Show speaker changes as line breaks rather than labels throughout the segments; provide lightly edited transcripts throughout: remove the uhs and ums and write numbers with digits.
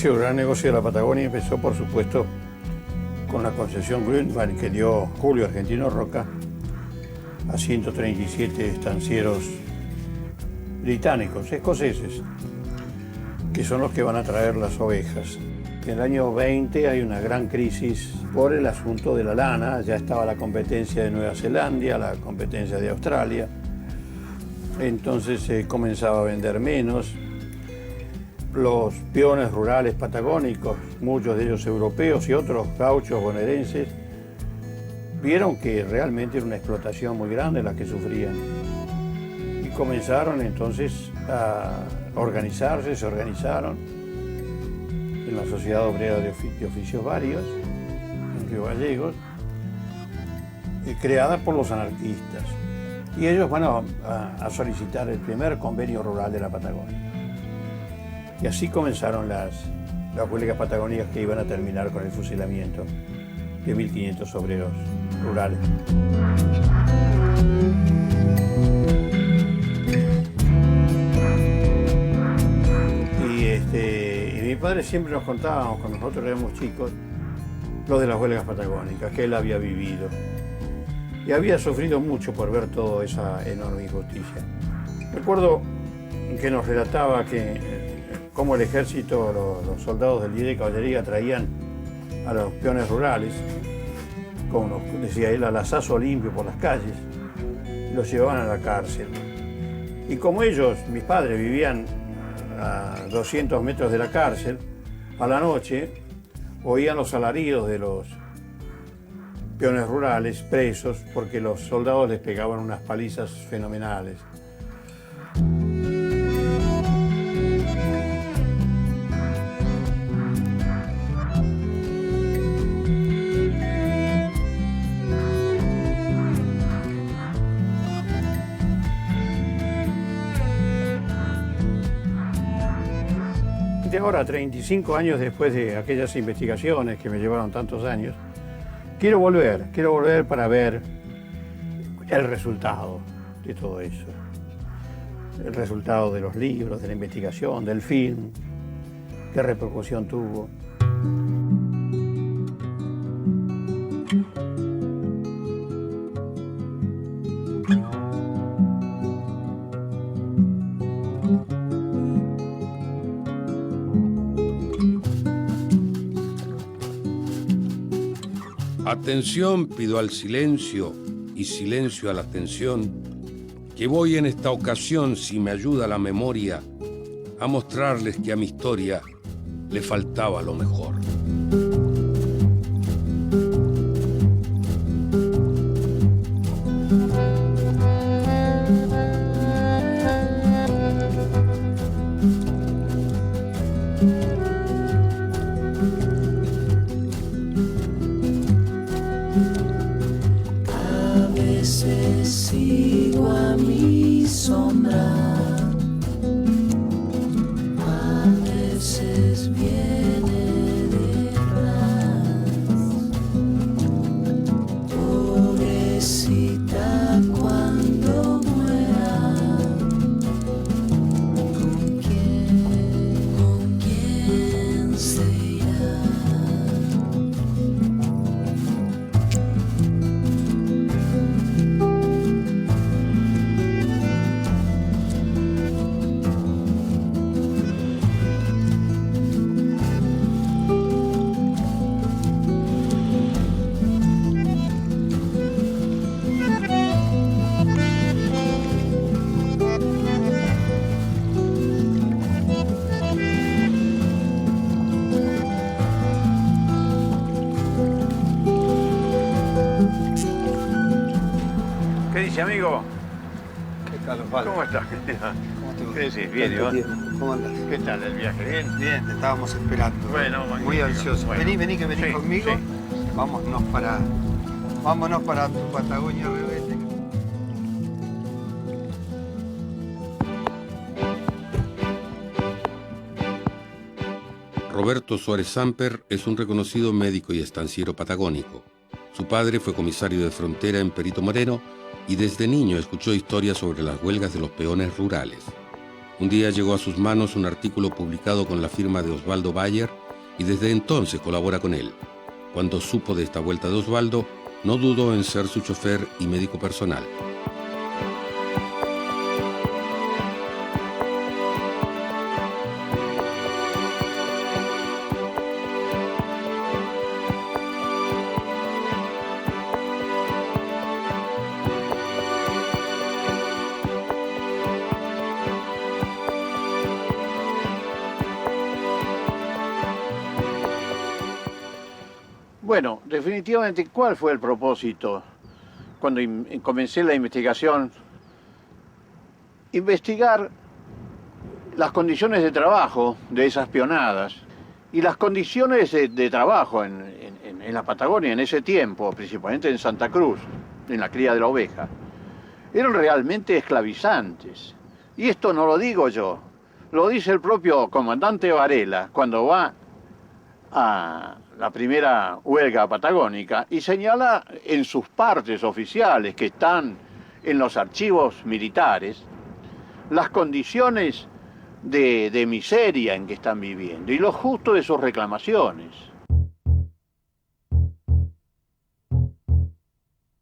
El gran negocio de la Patagonia empezó, por supuesto, con la concesión Grundtvig que dio Julio Argentino Roca a 137 estancieros británicos, escoceses, que son los que van a traer las ovejas. En el año 20 hay una gran crisis por el asunto de la lana. Ya estaba la competencia de Nueva Zelanda, la competencia de Australia. Entonces se comenzaba a vender menos. Los peones rurales patagónicos, muchos de ellos europeos y otros gauchos bonaerenses, vieron que realmente era una explotación muy grande la que sufrían. Y comenzaron entonces a organizarse, se organizaron en la Sociedad Obrera de Oficios Varios, en Río Gallegos, creada por los anarquistas. Y ellos van a solicitar el primer convenio rural de la Patagonia. Y así comenzaron las huelgas patagónicas que iban a terminar con el fusilamiento de 1.500 obreros rurales. Y mi padre siempre nos contaba, cuando nosotros éramos chicos, lo de las huelgas patagónicas, que él había vivido. Y había sufrido mucho por ver toda esa enorme injusticia. Recuerdo que nos relataba cómo el ejército, los soldados del 10 de caballería traían a los peones rurales, como decía él, al asazo limpio por las calles, y los llevaban a la cárcel. Y como ellos, mis padres, vivían a 200 metros de la cárcel, a la noche oían los alaridos de los peones rurales presos porque los soldados les pegaban unas palizas fenomenales. Ahora, 35 años después de aquellas investigaciones que me llevaron tantos años, quiero volver para ver el resultado de todo eso. El resultado de los libros, de la investigación, del film, qué repercusión tuvo.
Atención pido al silencio y silencio a la atención, que voy en esta ocasión, si me ayuda la memoria, a mostrarles que a mi historia le faltaba lo mejor.
Sigo a mi sombra, a veces viene de
amigo.
¿Qué tal, Osvaldo?
¿Cómo estás?
¿Cómo te va?
¿Qué decís? Bien,
Tanto
Iván.
tiempo. ¿Cómo andás?
¿Qué tal el viaje? ¿Bien?
Bien, te estábamos esperando.
Bueno, magnífico.
Muy ansioso.
Bueno.
Vení que venís
Sí,
conmigo.
sí.
Vámonos para tu Patagonia rebelde.
Roberto Suárez Samper es un reconocido médico y estanciero patagónico. Su padre fue comisario de frontera en Perito Moreno y desde niño escuchó historias sobre las huelgas de los peones rurales. Un día llegó a sus manos un artículo publicado con la firma de Osvaldo Bayer y desde entonces colabora con él. Cuando supo de esta vuelta de Osvaldo, no dudó en ser su chofer y médico personal.
Bueno, definitivamente, ¿cuál fue el propósito cuando comencé la investigación? Investigar las condiciones de trabajo de esas peonadas y las condiciones de trabajo en la Patagonia en ese tiempo, principalmente en Santa Cruz, en la cría de la oveja, eran realmente esclavizantes. Y esto no lo digo yo, lo dice el propio comandante Varela cuando va a la primera huelga patagónica y señala en sus partes oficiales que están en los archivos militares las condiciones de miseria en que están viviendo y lo justo de sus reclamaciones.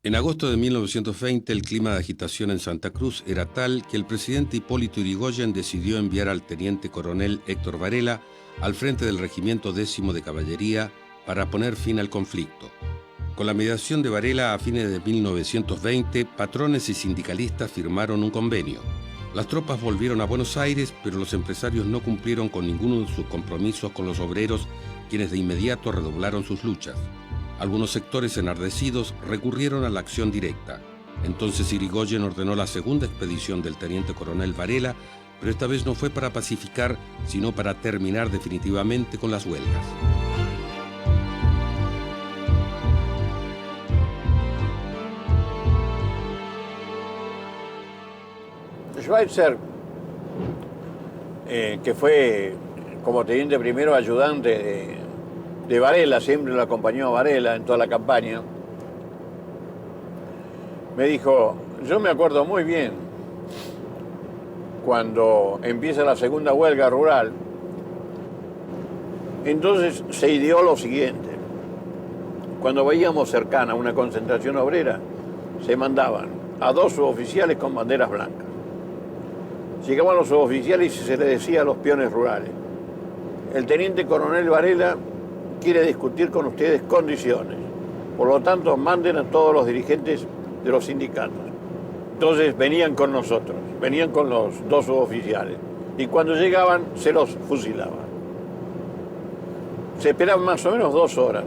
En agosto de 1920, el clima de agitación en Santa Cruz era tal que el presidente Hipólito Yrigoyen decidió enviar al teniente coronel Héctor Varela al frente del Regimiento 10º de Caballería para poner fin al conflicto. Con la mediación de Varela, a fines de 1920, patrones y sindicalistas firmaron un convenio. Las tropas volvieron a Buenos Aires, pero los empresarios no cumplieron con ninguno de sus compromisos con los obreros, quienes de inmediato redoblaron sus luchas. Algunos sectores enardecidos recurrieron a la acción directa. Entonces Yrigoyen ordenó la segunda expedición del teniente coronel Varela, pero esta vez no fue para pacificar, sino para terminar definitivamente con las huelgas.
Schweitzer, que fue como teniente primero ayudante de Varela, siempre lo acompañó a Varela en toda la campaña, me dijo, yo me acuerdo muy bien cuando empieza la segunda huelga rural, entonces se ideó lo siguiente, cuando veíamos cercana una concentración obrera, se mandaban a 2 suboficiales con banderas blancas. Llegaban los suboficiales y se les decía a los peones rurales, el teniente coronel Varela quiere discutir con ustedes condiciones, por lo tanto manden a todos los dirigentes de los sindicatos. Entonces venían con nosotros, venían con los 2 suboficiales y cuando llegaban se los fusilaban. Se esperaban más o menos 2 horas,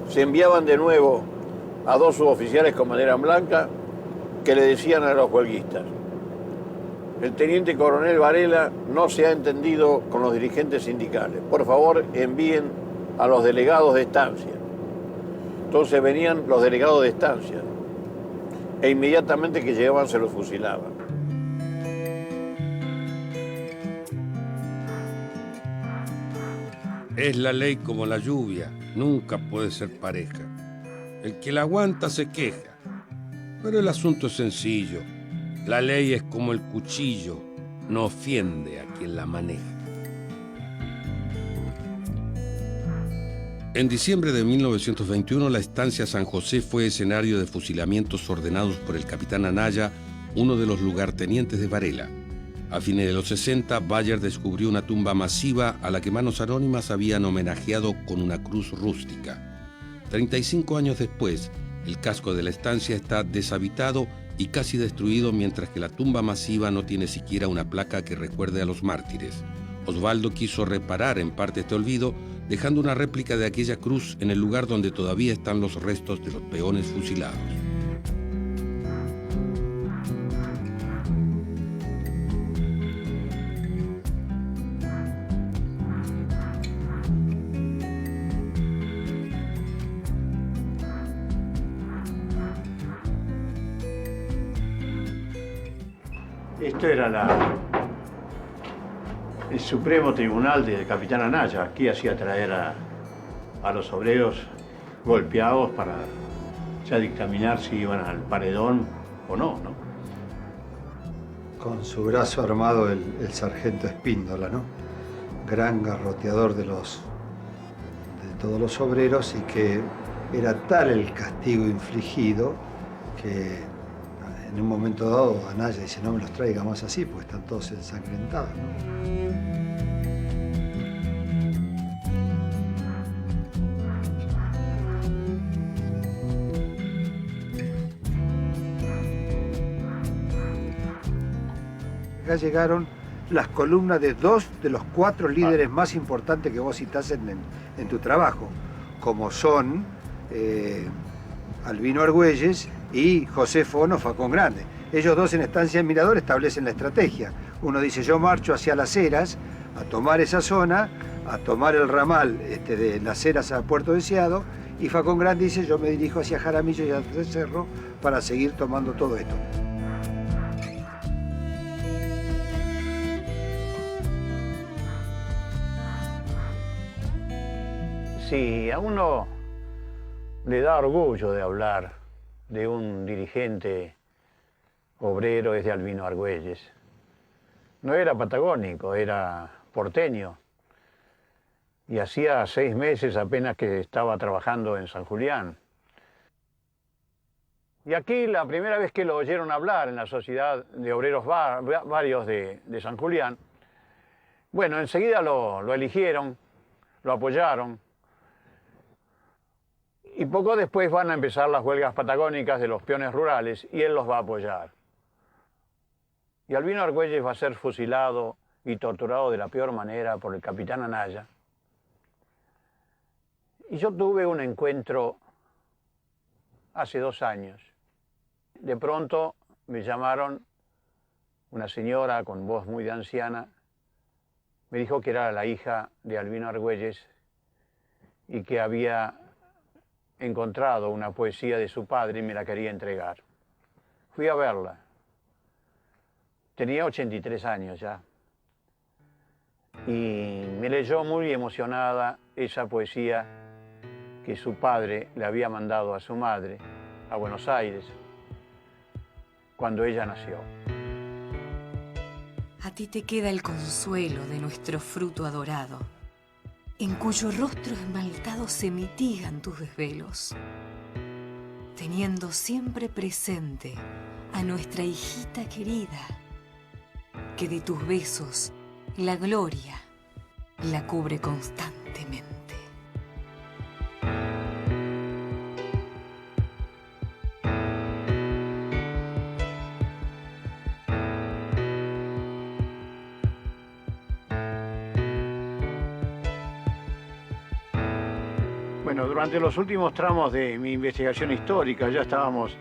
se enviaban de nuevo a 2 suboficiales con bandera blanca que le decían a los huelguistas, el teniente coronel Varela no se ha entendido con los dirigentes sindicales. Por favor, envíen a los delegados de estancia. Entonces venían los delegados de estancia e inmediatamente que llegaban se los fusilaban.
Es la ley como la lluvia, nunca puede ser pareja. El que la aguanta se queja, pero el asunto es sencillo. La ley es como el cuchillo, no ofende a quien la maneja. En diciembre de 1921, la estancia San José fue escenario de fusilamientos ordenados por el capitán Anaya, uno de los lugartenientes de Varela. A fines de los 60, Bayer descubrió una tumba masiva a la que manos anónimas habían homenajeado con una cruz rústica. 35 años después, el casco de la estancia está deshabitado y casi destruido, mientras que la tumba masiva no tiene siquiera una placa que recuerde a los mártires. Osvaldo quiso reparar en parte este olvido, dejando una réplica de aquella cruz en el lugar donde todavía están los restos de los peones fusilados.
Esto era el Supremo Tribunal del Capitán Anaya. Aquí hacía traer a los obreros golpeados para ya dictaminar si iban al paredón o no, ¿no?
Con su brazo armado el sargento Espíndola, ¿no? Gran garroteador de todos los obreros, y que era tal el castigo infligido que en un momento dado Anaya dice: no me los traiga más así, porque están todos ensangrentados, ¿no? Acá llegaron las columnas de 2 de los 4 líderes más importantes que vos citás en tu trabajo, como son Albino Argüelles y José Fono Facón Grande. Ellos dos en Estancia del Mirador establecen la estrategia. Uno dice: yo marcho hacia Las Heras a tomar esa zona, a tomar el ramal de Las Heras a Puerto Deseado, y Facón Grande dice: yo me dirijo hacia Jaramillo y hacia Cerro para seguir tomando todo esto.
Sí, a uno le da orgullo de hablar de un dirigente obrero, es de Albino Argüelles. No era patagónico, era porteño. Y hacía 6 meses apenas que estaba trabajando en San Julián. Y aquí la primera vez que lo oyeron hablar en la Sociedad de Obreros Varios de San Julián, bueno, enseguida lo eligieron, lo apoyaron. Y poco después van a empezar las huelgas patagónicas de los peones rurales y él los va a apoyar. Y Albino Argüelles va a ser fusilado y torturado de la peor manera por el capitán Anaya. Y yo tuve un encuentro hace 2 años. De pronto me llamaron una señora con voz muy de anciana. Me dijo que era la hija de Albino Argüelles y que había encontrado una poesía de su padre y me la quería entregar. Fui a verla. Tenía 83 años ya. Y me leyó muy emocionada esa poesía que su padre le había mandado a su madre, a Buenos Aires, cuando ella nació.
A ti te queda el consuelo de nuestro fruto adorado, en cuyo rostro esmaltado se mitigan tus desvelos, teniendo siempre presente a nuestra hijita querida, que de tus besos la gloria la cubre constantemente.
Bueno, durante los últimos tramos de mi investigación histórica, ya estábamos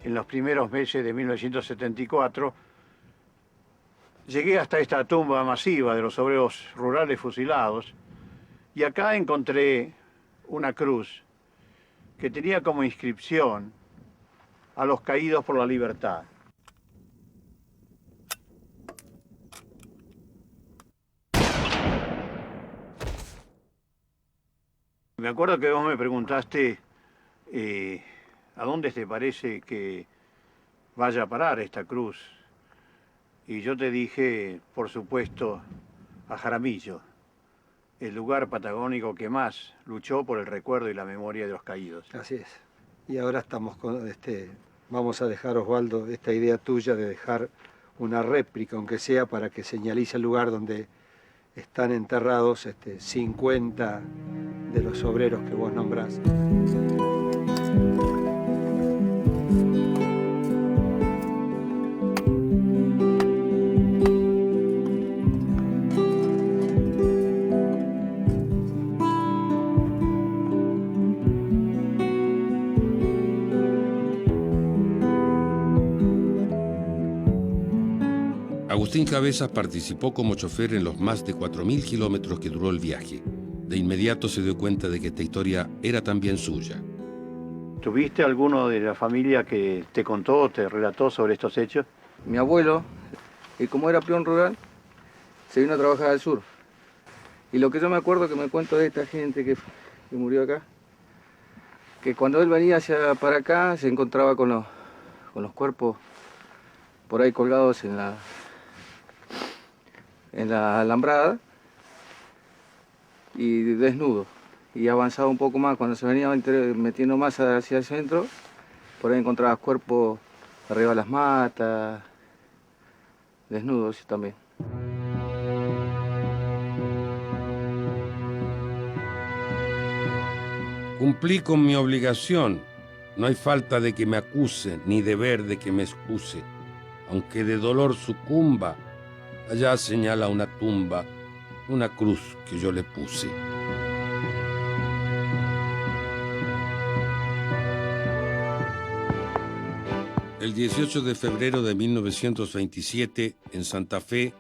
en los primeros meses de 1974, llegué hasta esta tumba masiva de los obreros rurales fusilados y acá encontré una cruz que tenía como inscripción: a los caídos por la libertad. Me acuerdo que vos me preguntaste ¿a dónde te parece que vaya a parar esta cruz? Y yo te dije, por supuesto, a Jaramillo, el lugar patagónico que más luchó por el recuerdo y la memoria de los caídos.
Así es. Y ahora estamos con vamos a dejar, Osvaldo, esta idea tuya de dejar una réplica, aunque sea para que señalice el lugar donde están enterrados 50 de los obreros que vos nombrás.
Agustín Cabezas participó como chofer en los más de 4.000 kilómetros que duró el viaje. De inmediato se dio cuenta de que esta historia era también suya.
¿Tuviste alguno de la familia que te contó, te relató sobre estos hechos?
Mi abuelo y como era peón rural, se vino a trabajar al sur. Y lo que yo me acuerdo que me cuento de esta gente que murió acá, que cuando él venía para acá se encontraba con los cuerpos por ahí colgados en la alambrada y desnudos. Y avanzaba un poco más, cuando se venía metiendo más hacia el centro, por ahí encontrabas cuerpos arriba de las matas, desnudos también.
Cumplí con mi obligación. No hay falta de que me acuse, ni deber de que me excuse. Aunque de dolor sucumba, allá señala una tumba, una cruz que yo le puse. El 18 de febrero de 1927, en Santa Fe,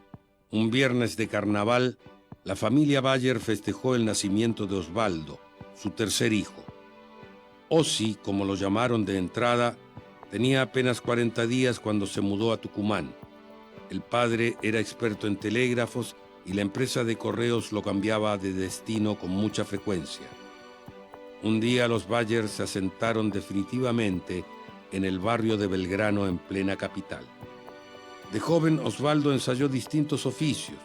un viernes de carnaval, la familia Bayer festejó el nacimiento de Osvaldo, su tercer hijo. Osi, como lo llamaron de entrada, tenía apenas 40 días cuando se mudó a Tucumán. El padre era experto en telégrafos y la empresa de correos lo cambiaba de destino con mucha frecuencia. Un día los Bayer se asentaron definitivamente en el barrio de Belgrano, en plena capital. De joven, Osvaldo ensayó distintos oficios,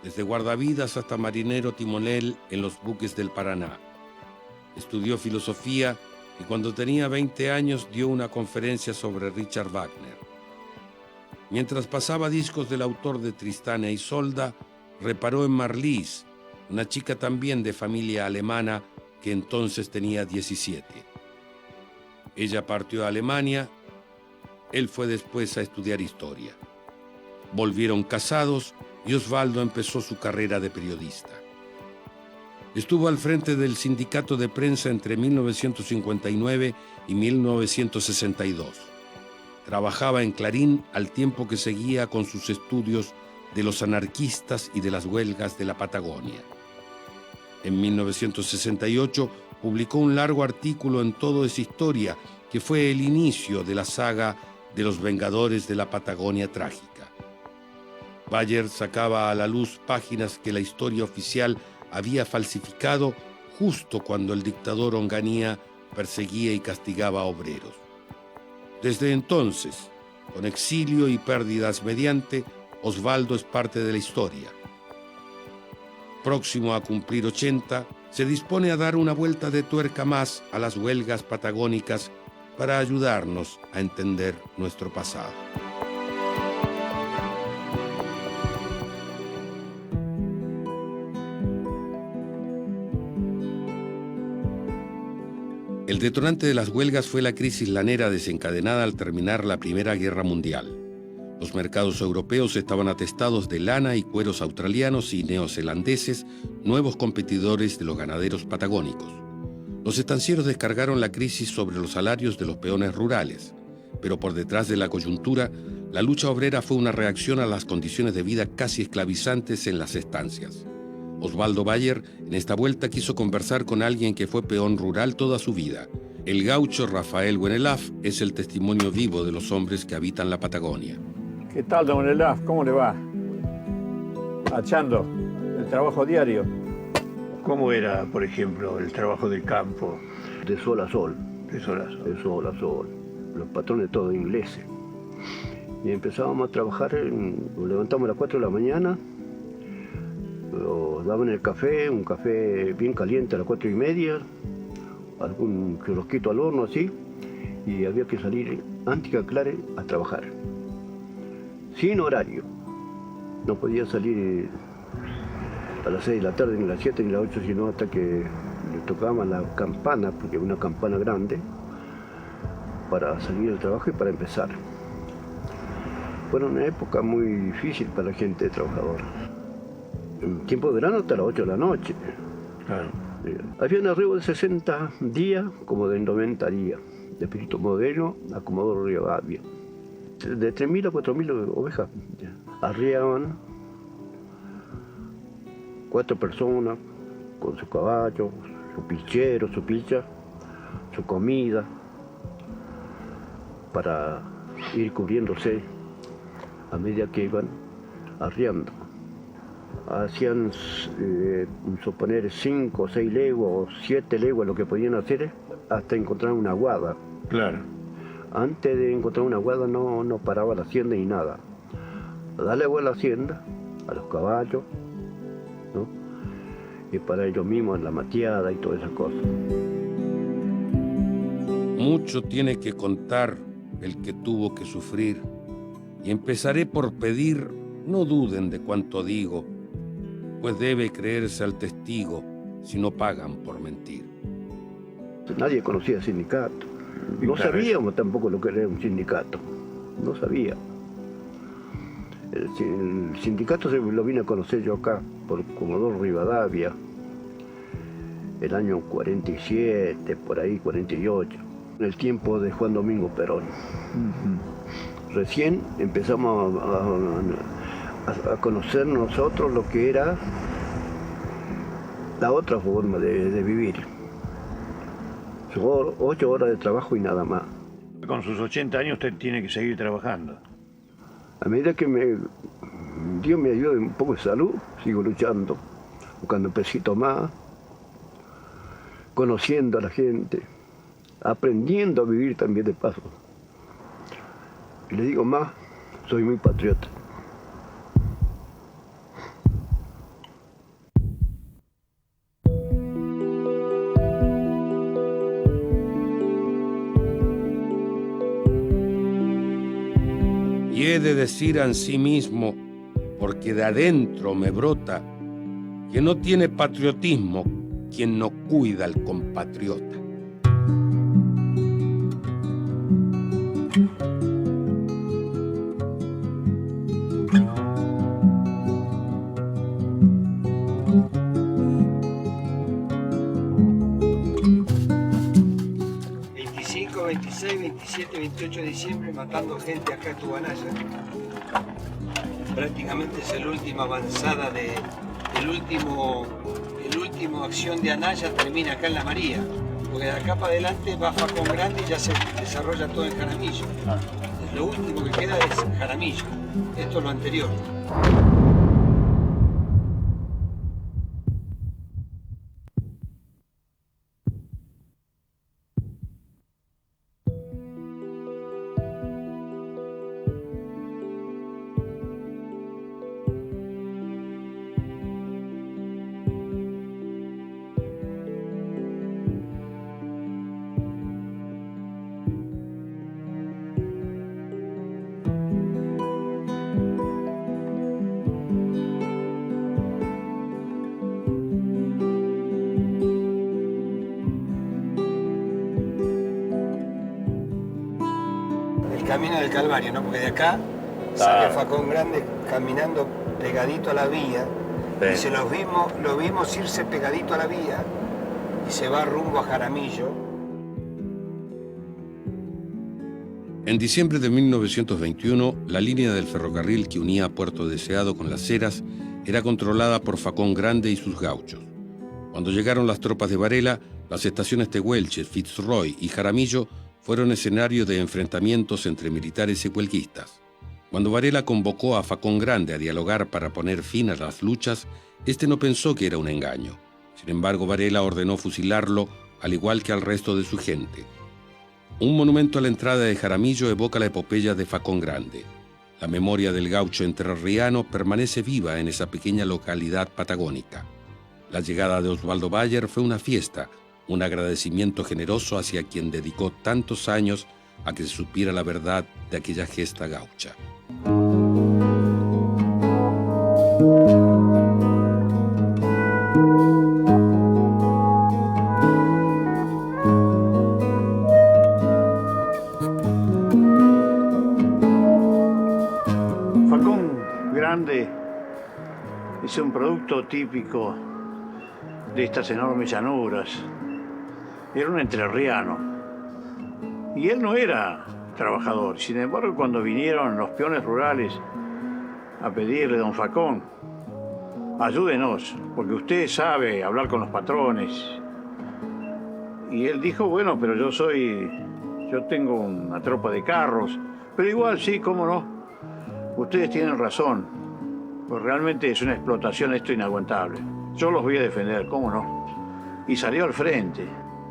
desde guardavidas hasta marinero timonel en los buques del Paraná. Estudió filosofía y cuando tenía 20 años dio una conferencia sobre Richard Wagner. Mientras pasaba discos del autor de Tristán e Isolda, reparó en Marlise, una chica también de familia alemana que entonces tenía 17. Ella partió a Alemania, él fue después a estudiar historia. Volvieron casados y Osvaldo empezó su carrera de periodista. Estuvo al frente del sindicato de prensa entre 1959 y 1962. Trabajaba en Clarín al tiempo que seguía con sus estudios de los anarquistas y de las huelgas de la Patagonia. En 1968 publicó un largo artículo en Todo es Historia, que fue el inicio de la saga de los Vengadores de la Patagonia Trágica. Bayer sacaba a la luz páginas que la historia oficial había falsificado justo cuando el dictador Onganía perseguía y castigaba a obreros. Desde entonces, con exilio y pérdidas mediante, Osvaldo es parte de la historia. Próximo a cumplir 80, se dispone a dar una vuelta de tuerca más a las huelgas patagónicas para ayudarnos a entender nuestro pasado. El detonante de las huelgas fue la crisis lanera desencadenada al terminar la Primera Guerra Mundial. Los mercados europeos estaban atestados de lana y cueros australianos y neozelandeses, nuevos competidores de los ganaderos patagónicos. Los estancieros descargaron la crisis sobre los salarios de los peones rurales, pero por detrás de la coyuntura, la lucha obrera fue una reacción a las condiciones de vida casi esclavizantes en las estancias. Osvaldo Bayer en esta vuelta quiso conversar con alguien que fue peón rural toda su vida. El gaucho Rafael Buenelaf es el testimonio vivo de los hombres que habitan la Patagonia.
¿Qué tal, don Buenelaf? ¿Cómo le va? Achando, el trabajo diario. ¿Cómo era, por ejemplo, el trabajo del campo?
De sol a sol.
De sol a sol.
De sol a sol. Los patrones todos ingleses. Y empezábamos a trabajar, nos levantamos a las 4 de la mañana, nos daban el café, un café bien caliente a las 4:30, algún rosquito al horno así, y había que salir antes que aclare a trabajar. Sin horario. No podía salir a las 6 de la tarde, ni a las 7, ni a las 8, sino hasta que le tocaban la campana, porque una campana grande, para salir del trabajo y para empezar. Fue una época muy difícil para la gente trabajadora. En tiempo de verano hasta las 8 de la noche.
Claro.
Había un arribo de 60 días como de 90 días, de Perito Modelo a Comodoro Rivadavia. De 3.000 a 4.000 ovejas. Arriaban 4 personas con su caballo, su pichero, su pilcha, su comida, para ir cubriéndose a medida que iban arriando. Hacían, suponer, 5 o 6 leguas o 7 leguas lo que podían hacer hasta encontrar una aguada.
Claro.
Antes de encontrar una aguada no paraba la hacienda ni nada. Darle agua a la hacienda, a los caballos, ¿no? Y para ellos mismos la mateada y todas esas cosas.
Mucho tiene que contar el que tuvo que sufrir, y empezaré por pedir, no duden de cuanto digo, pues debe creerse al testigo si no pagan por mentir.
Nadie conocía el sindicato. No sabíamos tampoco lo que era un sindicato. No sabía. El sindicato lo vine a conocer yo acá, por Comodoro Rivadavia, el año 47, por ahí, 48, en el tiempo de Juan Domingo Perón. Recién empezamos a conocer nosotros lo que era la otra forma de vivir. 8 horas de trabajo y nada más.
Con sus 80 años usted tiene que seguir trabajando.
A medida que Dios me ayude un poco de salud, sigo luchando, buscando un pesito más, conociendo a la gente, aprendiendo a vivir también de paso. Y le digo más, soy muy patriota.
Y he de decir en sí mismo, porque de adentro me brota, que no tiene patriotismo quien no cuida al compatriota.
...25, 26, 27, 28 de diciembre matando gente acá en Tubanaya. Prácticamente es la última avanzada el último acción de Anaya termina acá en La María, porque de acá para adelante va Facón Grande y ya se desarrolla todo en Jaramillo. Lo último que queda es Jaramillo, esto es lo anterior. Camino del Calvario, ¿no? Porque de acá sale Facón Grande caminando pegadito a la vía, y se lo vimos irse pegadito a la vía y se va rumbo a Jaramillo.
En diciembre de 1921, la línea del ferrocarril que unía Puerto Deseado con Las Heras era controlada por Facón Grande y sus gauchos. Cuando llegaron las tropas de Varela, las estaciones Tehuelche, Fitzroy y Jaramillo fueron escenario de enfrentamientos entre militares y huelguistas. Cuando Varela convocó a Facón Grande a dialogar para poner fin a las luchas, este no pensó que era un engaño. Sin embargo, Varela ordenó fusilarlo, al igual que al resto de su gente. Un monumento a la entrada de Jaramillo evoca la epopeya de Facón Grande. La memoria del gaucho entrerriano permanece viva en esa pequeña localidad patagónica. La llegada de Osvaldo Bayer fue una fiesta, un agradecimiento generoso hacia quien dedicó tantos años a que se supiera la verdad de aquella gesta gaucha.
Facón Grande es un producto típico de estas enormes llanuras. Era un entrerriano y él no era trabajador. Sin embargo, cuando vinieron los peones rurales a pedirle, don Facón, ayúdenos, porque usted sabe hablar con los patrones. Y él dijo, bueno, pero yo tengo una tropa de carros, pero igual sí, cómo no, ustedes tienen razón, Pues realmente es una explotación esto inaguantable. Yo los voy a defender, ¿cómo no? Y salió al frente.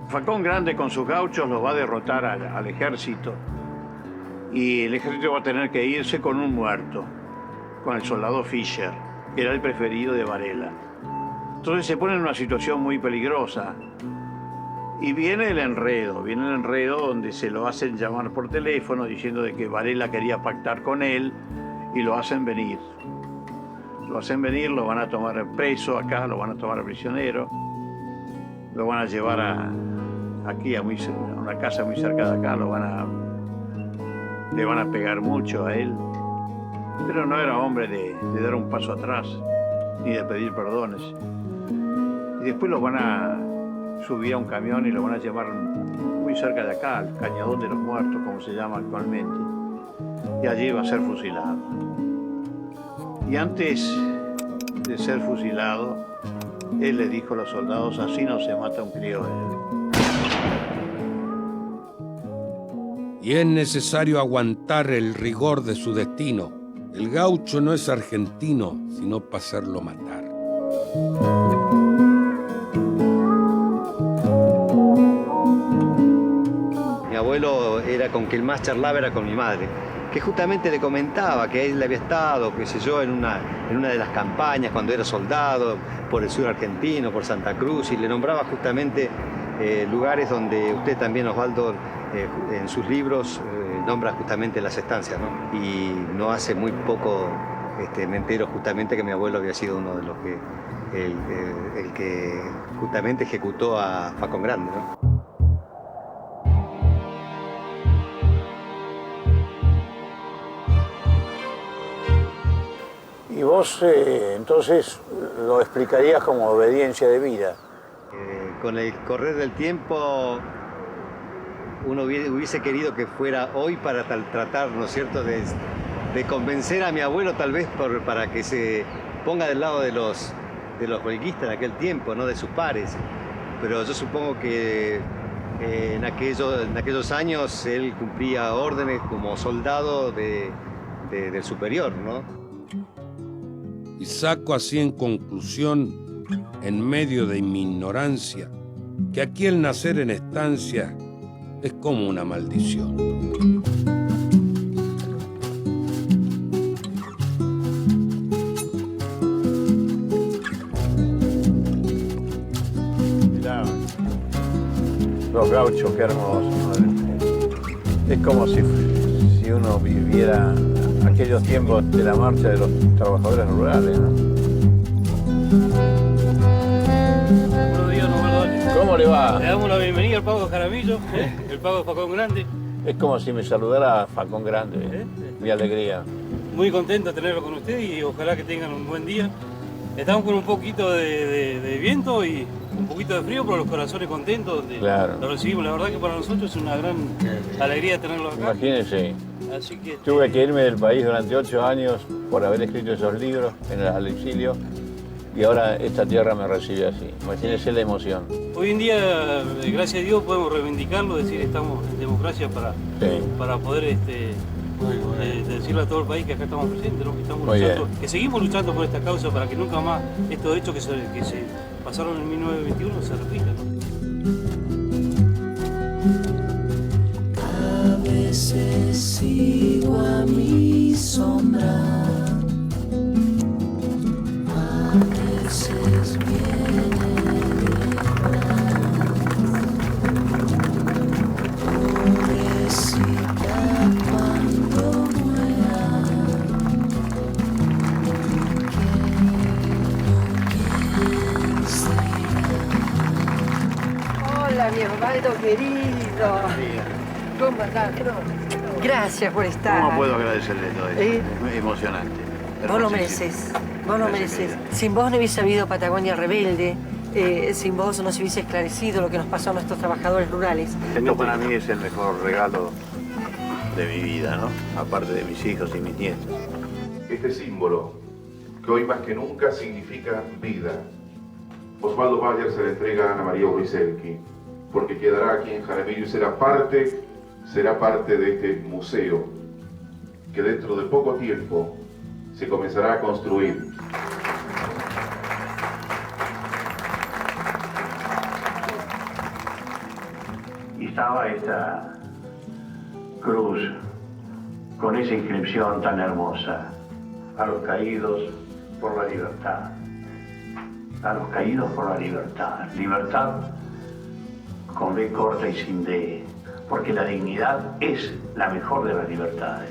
Facón Grande con sus gauchos los va a derrotar al ejército. Y el ejército va a tener que irse con un muerto, con el soldado Fischer, que era el preferido de Varela. Entonces se pone en una situación muy peligrosa. Y viene el enredo donde se lo hacen llamar por teléfono diciendo de que Varela quería pactar con él y lo hacen venir. Lo hacen venir, lo van a tomar preso acá, lo van a tomar prisionero, lo van a llevar aquí a una casa muy cerca de acá, le van a pegar mucho a él. Pero no era hombre de dar un paso atrás, ni de pedir perdones. Y después lo van a subir a un camión y lo van a llevar muy cerca de acá, al Cañadón de los Muertos, como se llama actualmente. Y allí va a ser fusilado. Y antes de ser fusilado, él le dijo a los soldados, así no se mata un criollo.
Y es necesario aguantar el rigor de su destino. El gaucho no es argentino, sino para hacerlo matar.
Mi abuelo era con quien más charlaba era con mi madre, que justamente le comentaba que él había estado, qué sé yo, en una de las campañas cuando era soldado, por el sur argentino, por Santa Cruz, y le nombraba justamente lugares donde usted también, Osvaldo, en sus libros nombra justamente las estancias, ¿no? Y no hace muy poco me entero justamente que mi abuelo había sido uno de los que, el que justamente ejecutó a Facón Grande, ¿no?
Y vos entonces lo explicarías como obediencia de vida.
Con el correr del tiempo uno hubiese querido que fuera hoy para tratar, ¿no es cierto?, de convencer a mi abuelo tal vez para que se ponga del lado de los huelguistas en aquel tiempo, no de sus pares. Pero yo supongo que en aquellos años él cumplía órdenes como soldado del superior, ¿no?
Y saco así en conclusión, en medio de mi ignorancia, que aquí el nacer en estancia es como una maldición.
Mirá, los gauchos, qué hermosos. Es como si uno viviera aquellos tiempos de la marcha de los trabajadores rurales, ¿no?
Buenos días, don Bernardo.
¿Cómo le va?
Le damos la bienvenida al Pago de Jaramillo, el Pago de Facón Grande.
Es como si me saludara Facón Grande, mi alegría.
Muy contento de tenerlo con usted y ojalá que tengan un buen día. Estamos con un poquito de viento y un poquito de frío, pero los corazones contentos.
Claro.
Lo recibimos, la verdad que para nosotros es una gran alegría tenerlo acá.
Imagínense.
Así que,
Tuve que irme del país durante 8 años por haber escrito esos libros al exilio y ahora esta tierra me recibe así. Imagínense la emoción.
hoy en día, gracias a Dios, podemos reivindicarlo, decir estamos en democracia para poder decirle a todo el país que acá estamos presentes, ¿no? Que estamos luchando, que seguimos luchando por esta causa para que nunca más estos hechos que se pasaron en 1921 se repitan, ¿no?
A veces sigo a mi sombra, a veces viene pobrecita cuando muera, ¿quién será?
Hola, mi Osvaldo querido. ¿Cómo estás? Gracias por estar.
¿Cómo puedo agradecerle todo esto? Es emocionante.
Vos lo mereces, vos lo mereces. Sin vos no hubiese habido Patagonia Rebelde, sin vos no se hubiese esclarecido lo que nos pasó a nuestros trabajadores rurales.
Esto para mí es el mejor regalo de mi vida, ¿no? Aparte de mis hijos y mis nietos.
Este símbolo, que hoy más que nunca significa vida, Osvaldo Bayer se le entrega a Ana María Uriselki, porque quedará aquí en Jaramillo y será parte de este museo, que dentro de poco tiempo se comenzará a construir.
Y estaba esta cruz con esa inscripción tan hermosa: a los caídos por la libertad, a los caídos por la libertad, libertad con B corta y sin D, porque la dignidad es la mejor de las libertades.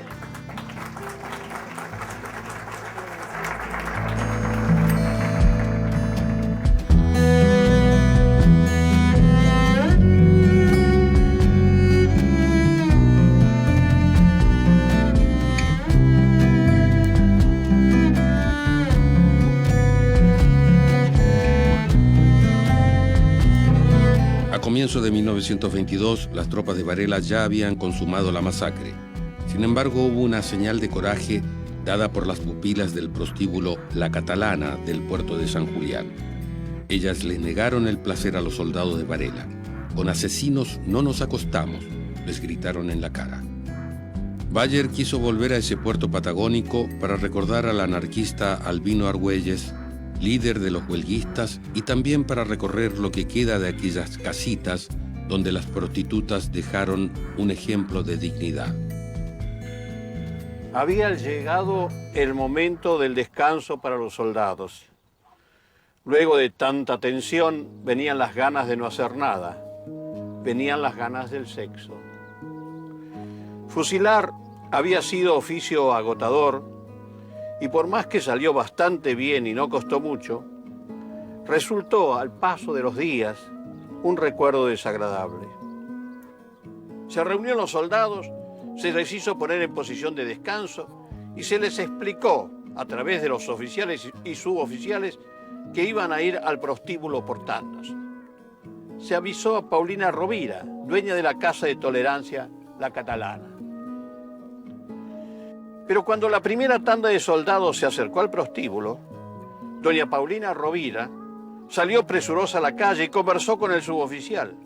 A comienzos de 1922, las tropas de Varela ya habían consumado la masacre. Sin embargo, hubo una señal de coraje dada por las pupilas del prostíbulo La Catalana del puerto de San Julián. Ellas les negaron el placer a los soldados de Varela. Con asesinos no nos acostamos, les gritaron en la cara. Bayer quiso volver a ese puerto patagónico para recordar al anarquista Albino Argüelles, líder de los huelguistas, y también para recorrer lo que queda de aquellas casitas donde las prostitutas dejaron un ejemplo de dignidad.
Había llegado el momento del descanso para los soldados. Luego de tanta tensión venían las ganas de no hacer nada, venían las ganas del sexo. Fusilar había sido oficio agotador, y por más que salió bastante bien y no costó mucho, resultó al paso de los días un recuerdo desagradable. Se reunieron los soldados, se les hizo poner en posición de descanso y se les explicó a través de los oficiales y suboficiales que iban a ir al prostíbulo por tandas. Se avisó a Paulina Rovira, dueña de la Casa de Tolerancia, La Catalana. Pero cuando la primera tanda de soldados se acercó al prostíbulo, doña Paulina Rovira salió presurosa a la calle y conversó con el suboficial.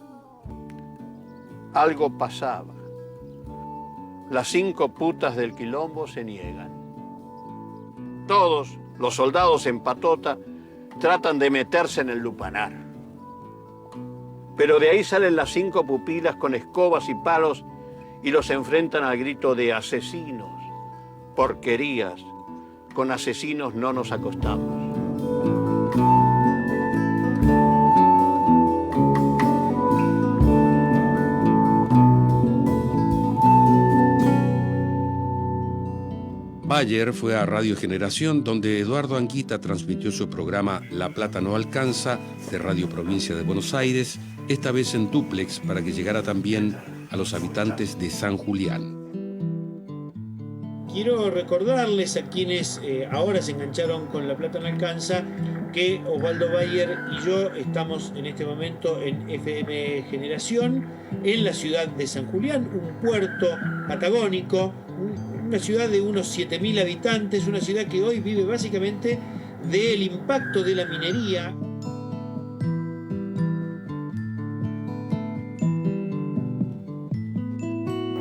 Algo pasaba. Las 5 putas del quilombo se niegan. Todos los soldados en patota tratan de meterse en el lupanar. Pero de ahí salen las 5 pupilas con escobas y palos y los enfrentan al grito de asesinos. Porquerías, con asesinos no nos acostamos.
Bayer fue a Radio Generación, donde Eduardo Anguita transmitió su programa La Plata no alcanza, de Radio Provincia de Buenos Aires, esta vez en dúplex para que llegara también a los habitantes de San Julián.
Quiero recordarles a quienes ahora se engancharon con La Plata no alcanza que Osvaldo Bayer y yo estamos en este momento en FM Generación, en la ciudad de San Julián, un puerto patagónico, una ciudad de unos 7.000 habitantes, una ciudad que hoy vive básicamente del impacto de la minería.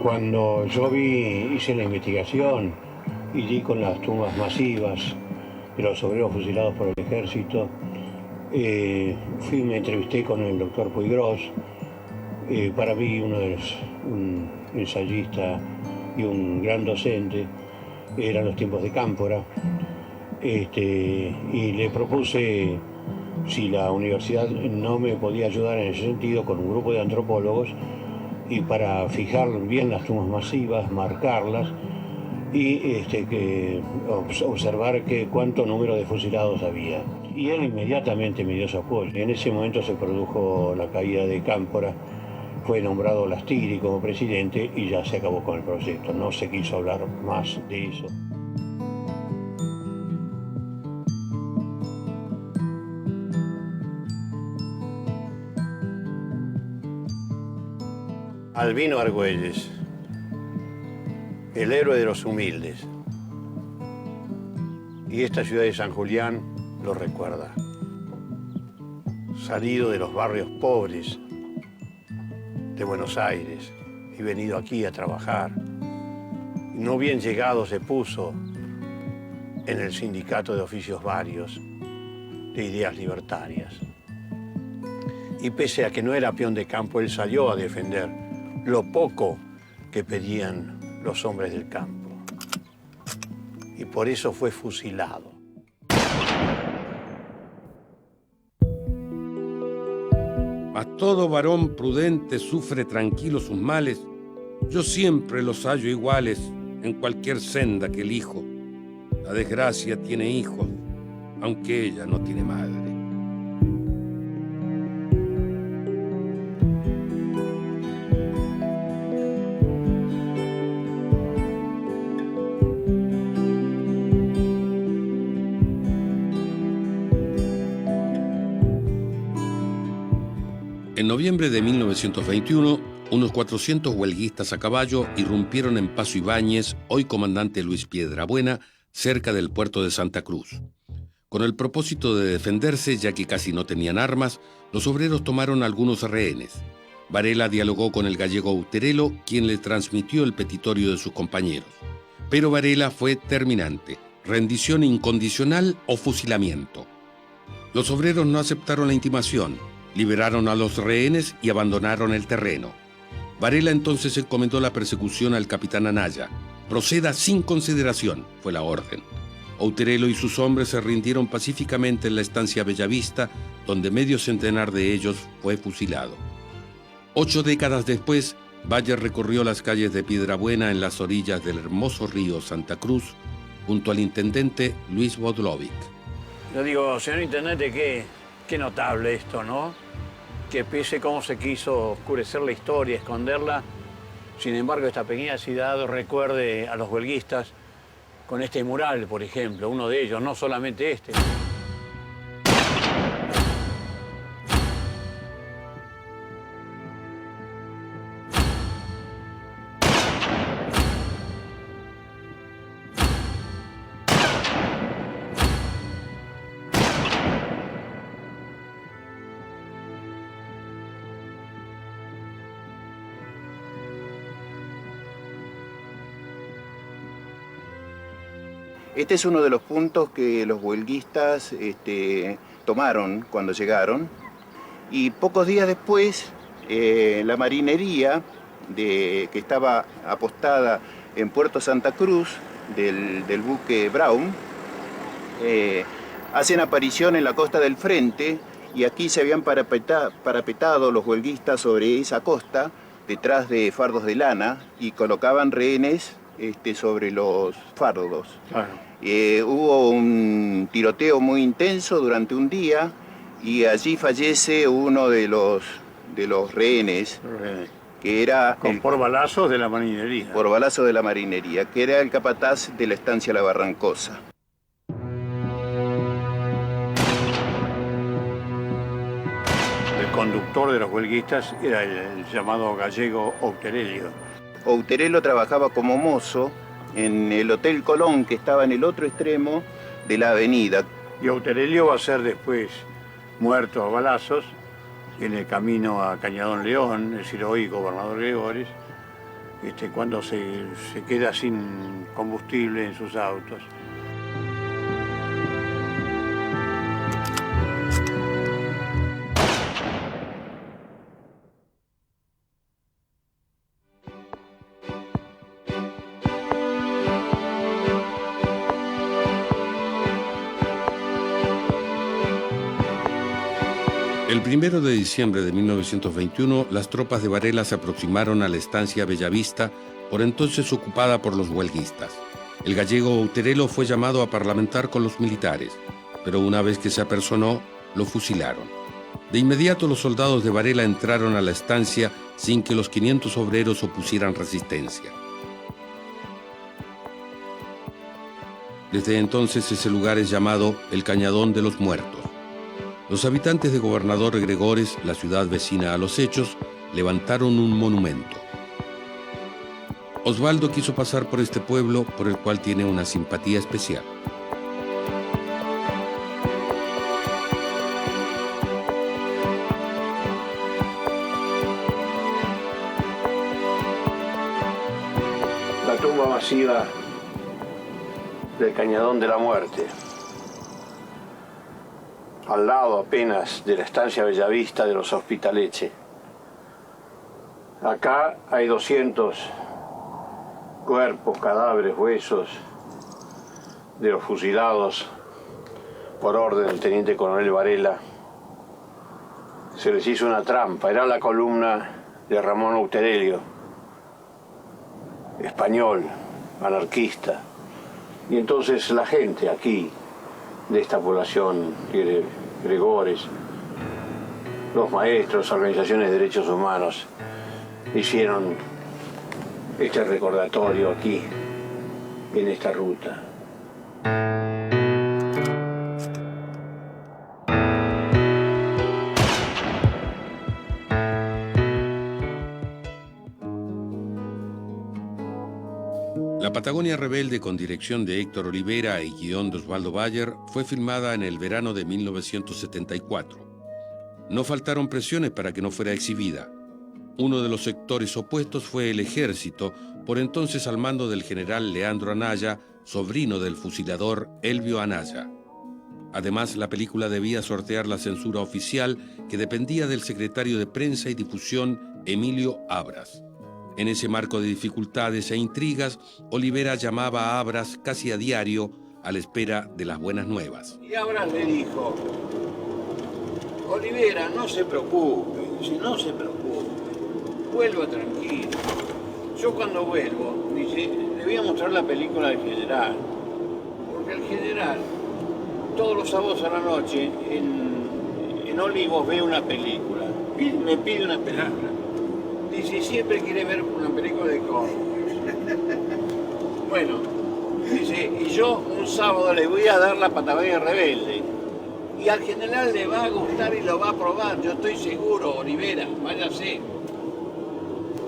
Cuando yo hice la investigación y di con las tumbas masivas de los obreros fusilados por el ejército, me entrevisté con el doctor Puigros, para mí un ensayista y un gran docente, eran los tiempos de Cámpora, y le propuse si la universidad no me podía ayudar en ese sentido con un grupo de antropólogos, y para fijar bien las tumbas masivas, marcarlas y observar cuánto número de fusilados había. Y él inmediatamente me dio su apoyo. En ese momento se produjo la caída de Cámpora, fue nombrado Lastiri como presidente y ya se acabó con el proyecto. No se quiso hablar más de eso. Albino Argüelles, el héroe de los humildes. Y esta ciudad de San Julián lo recuerda. Salido de los barrios pobres de Buenos Aires y venido aquí a trabajar. No bien llegado se puso en el Sindicato de Oficios Varios de Ideas Libertarias. Y pese a que no era peón de campo, él salió a defender lo poco que pedían los hombres del campo. Y por eso fue fusilado.
Mas todo varón prudente sufre tranquilo sus males. Yo siempre los hallo iguales en cualquier senda que elijo. La desgracia tiene hijos, aunque ella no tiene madre. En noviembre de 1921, unos 400 huelguistas a caballo irrumpieron en Paso Ibáñez, hoy comandante Luis Piedrabuena, cerca del puerto de Santa Cruz. Con el propósito de defenderse, ya que casi no tenían armas, los obreros tomaron algunos rehenes. Varela dialogó con el gallego Auterelo, quien le transmitió el petitorio de sus compañeros. Pero Varela fue terminante: rendición incondicional o fusilamiento. Los obreros no aceptaron la intimación, liberaron a los rehenes y abandonaron el terreno. Varela entonces encomendó la persecución al capitán Anaya. Proceda sin consideración, fue la orden. Auterelo y sus hombres se rindieron pacíficamente en la estancia Bellavista, donde medio centenar de ellos fue fusilado. 8 décadas después, Bayer recorrió las calles de Piedrabuena en las orillas del hermoso río Santa Cruz, junto al intendente Luis Bodlovic.
Yo digo, señor intendente, qué notable esto, ¿no? Que pese cómo se quiso oscurecer la historia, esconderla, sin embargo, esta pequeña ciudad recuerde a los huelguistas con este mural, por ejemplo, uno de ellos, no solamente este.
Este es uno de los puntos que los huelguistas tomaron cuando llegaron, y pocos días después la marinería que estaba apostada en Puerto Santa Cruz del buque Brown hacen aparición en la costa del frente, y aquí se habían parapetado los huelguistas sobre esa costa detrás de fardos de lana y colocaban rehenes sobre los fardos.
Claro.
Hubo un tiroteo muy intenso durante un día y allí fallece uno de los rehenes, que era...
Por balazos de la marinería.
Por balazos de la marinería, que era el capataz de la estancia La Barrancosa.
El conductor de los huelguistas era el llamado gallego Auterelo.
Auterelo trabajaba como mozo en el Hotel Colón, que estaba en el otro extremo de la avenida.
Y Auterelo va a ser después muerto a balazos en el camino a Cañadón León, es decir, hoy gobernador Gregores, cuando se queda sin combustible en sus autos.
El 1 de diciembre de 1921, las tropas de Varela se aproximaron a la estancia Bellavista, por entonces ocupada por los huelguistas. El gallego Auterelo fue llamado a parlamentar con los militares, pero una vez que se apersonó, lo fusilaron. De inmediato los soldados de Varela entraron a la estancia sin que los 500 obreros opusieran resistencia. Desde entonces ese lugar es llamado el Cañadón de los Muertos. Los habitantes de Gobernador Gregores, la ciudad vecina a los hechos, levantaron un monumento. Osvaldo quiso pasar por este pueblo, por el cual tiene una simpatía especial.
La tumba masiva
del Cañadón de la Muerte, al lado apenas de la estancia Bellavista de los Hospitaleche. Acá hay 200 cuerpos, cadáveres, huesos de los fusilados por orden del teniente coronel Varela. Se les hizo una trampa, era la columna de Ramón Uterelio, español, anarquista. Y entonces la gente aquí, de esta población, Gregores, los maestros, organizaciones de derechos humanos, hicieron este recordatorio aquí, en esta ruta.
La Patagonia Rebelde, con dirección de Héctor Olivera y guión de Osvaldo Bayer, fue filmada en el verano de 1974. No faltaron presiones para que no fuera exhibida. Uno de los sectores opuestos fue el ejército, por entonces al mando del general Leandro Anaya, sobrino del fusilador Elvio Anaya. Además, la película debía sortear la censura oficial, que dependía del secretario de Prensa y Difusión, Emilio Abras. En ese marco de dificultades e intrigas, Olivera llamaba a Abras casi a diario a la espera de las buenas nuevas.
Y Abras le dijo: Olivera, no se preocupe, dice, no se preocupe, vuelva tranquilo. Yo cuando vuelvo, dice, le voy a mostrar la película del general, porque el general todos los sábados a la noche en Olivos ve una película, me pide una película. Dice, siempre quiere ver una película de cómics. Bueno, dice, y yo un sábado le voy a dar La Patagonia Rebelde. Y al general le va a gustar y lo va a probar, yo estoy seguro, Olivera, váyase.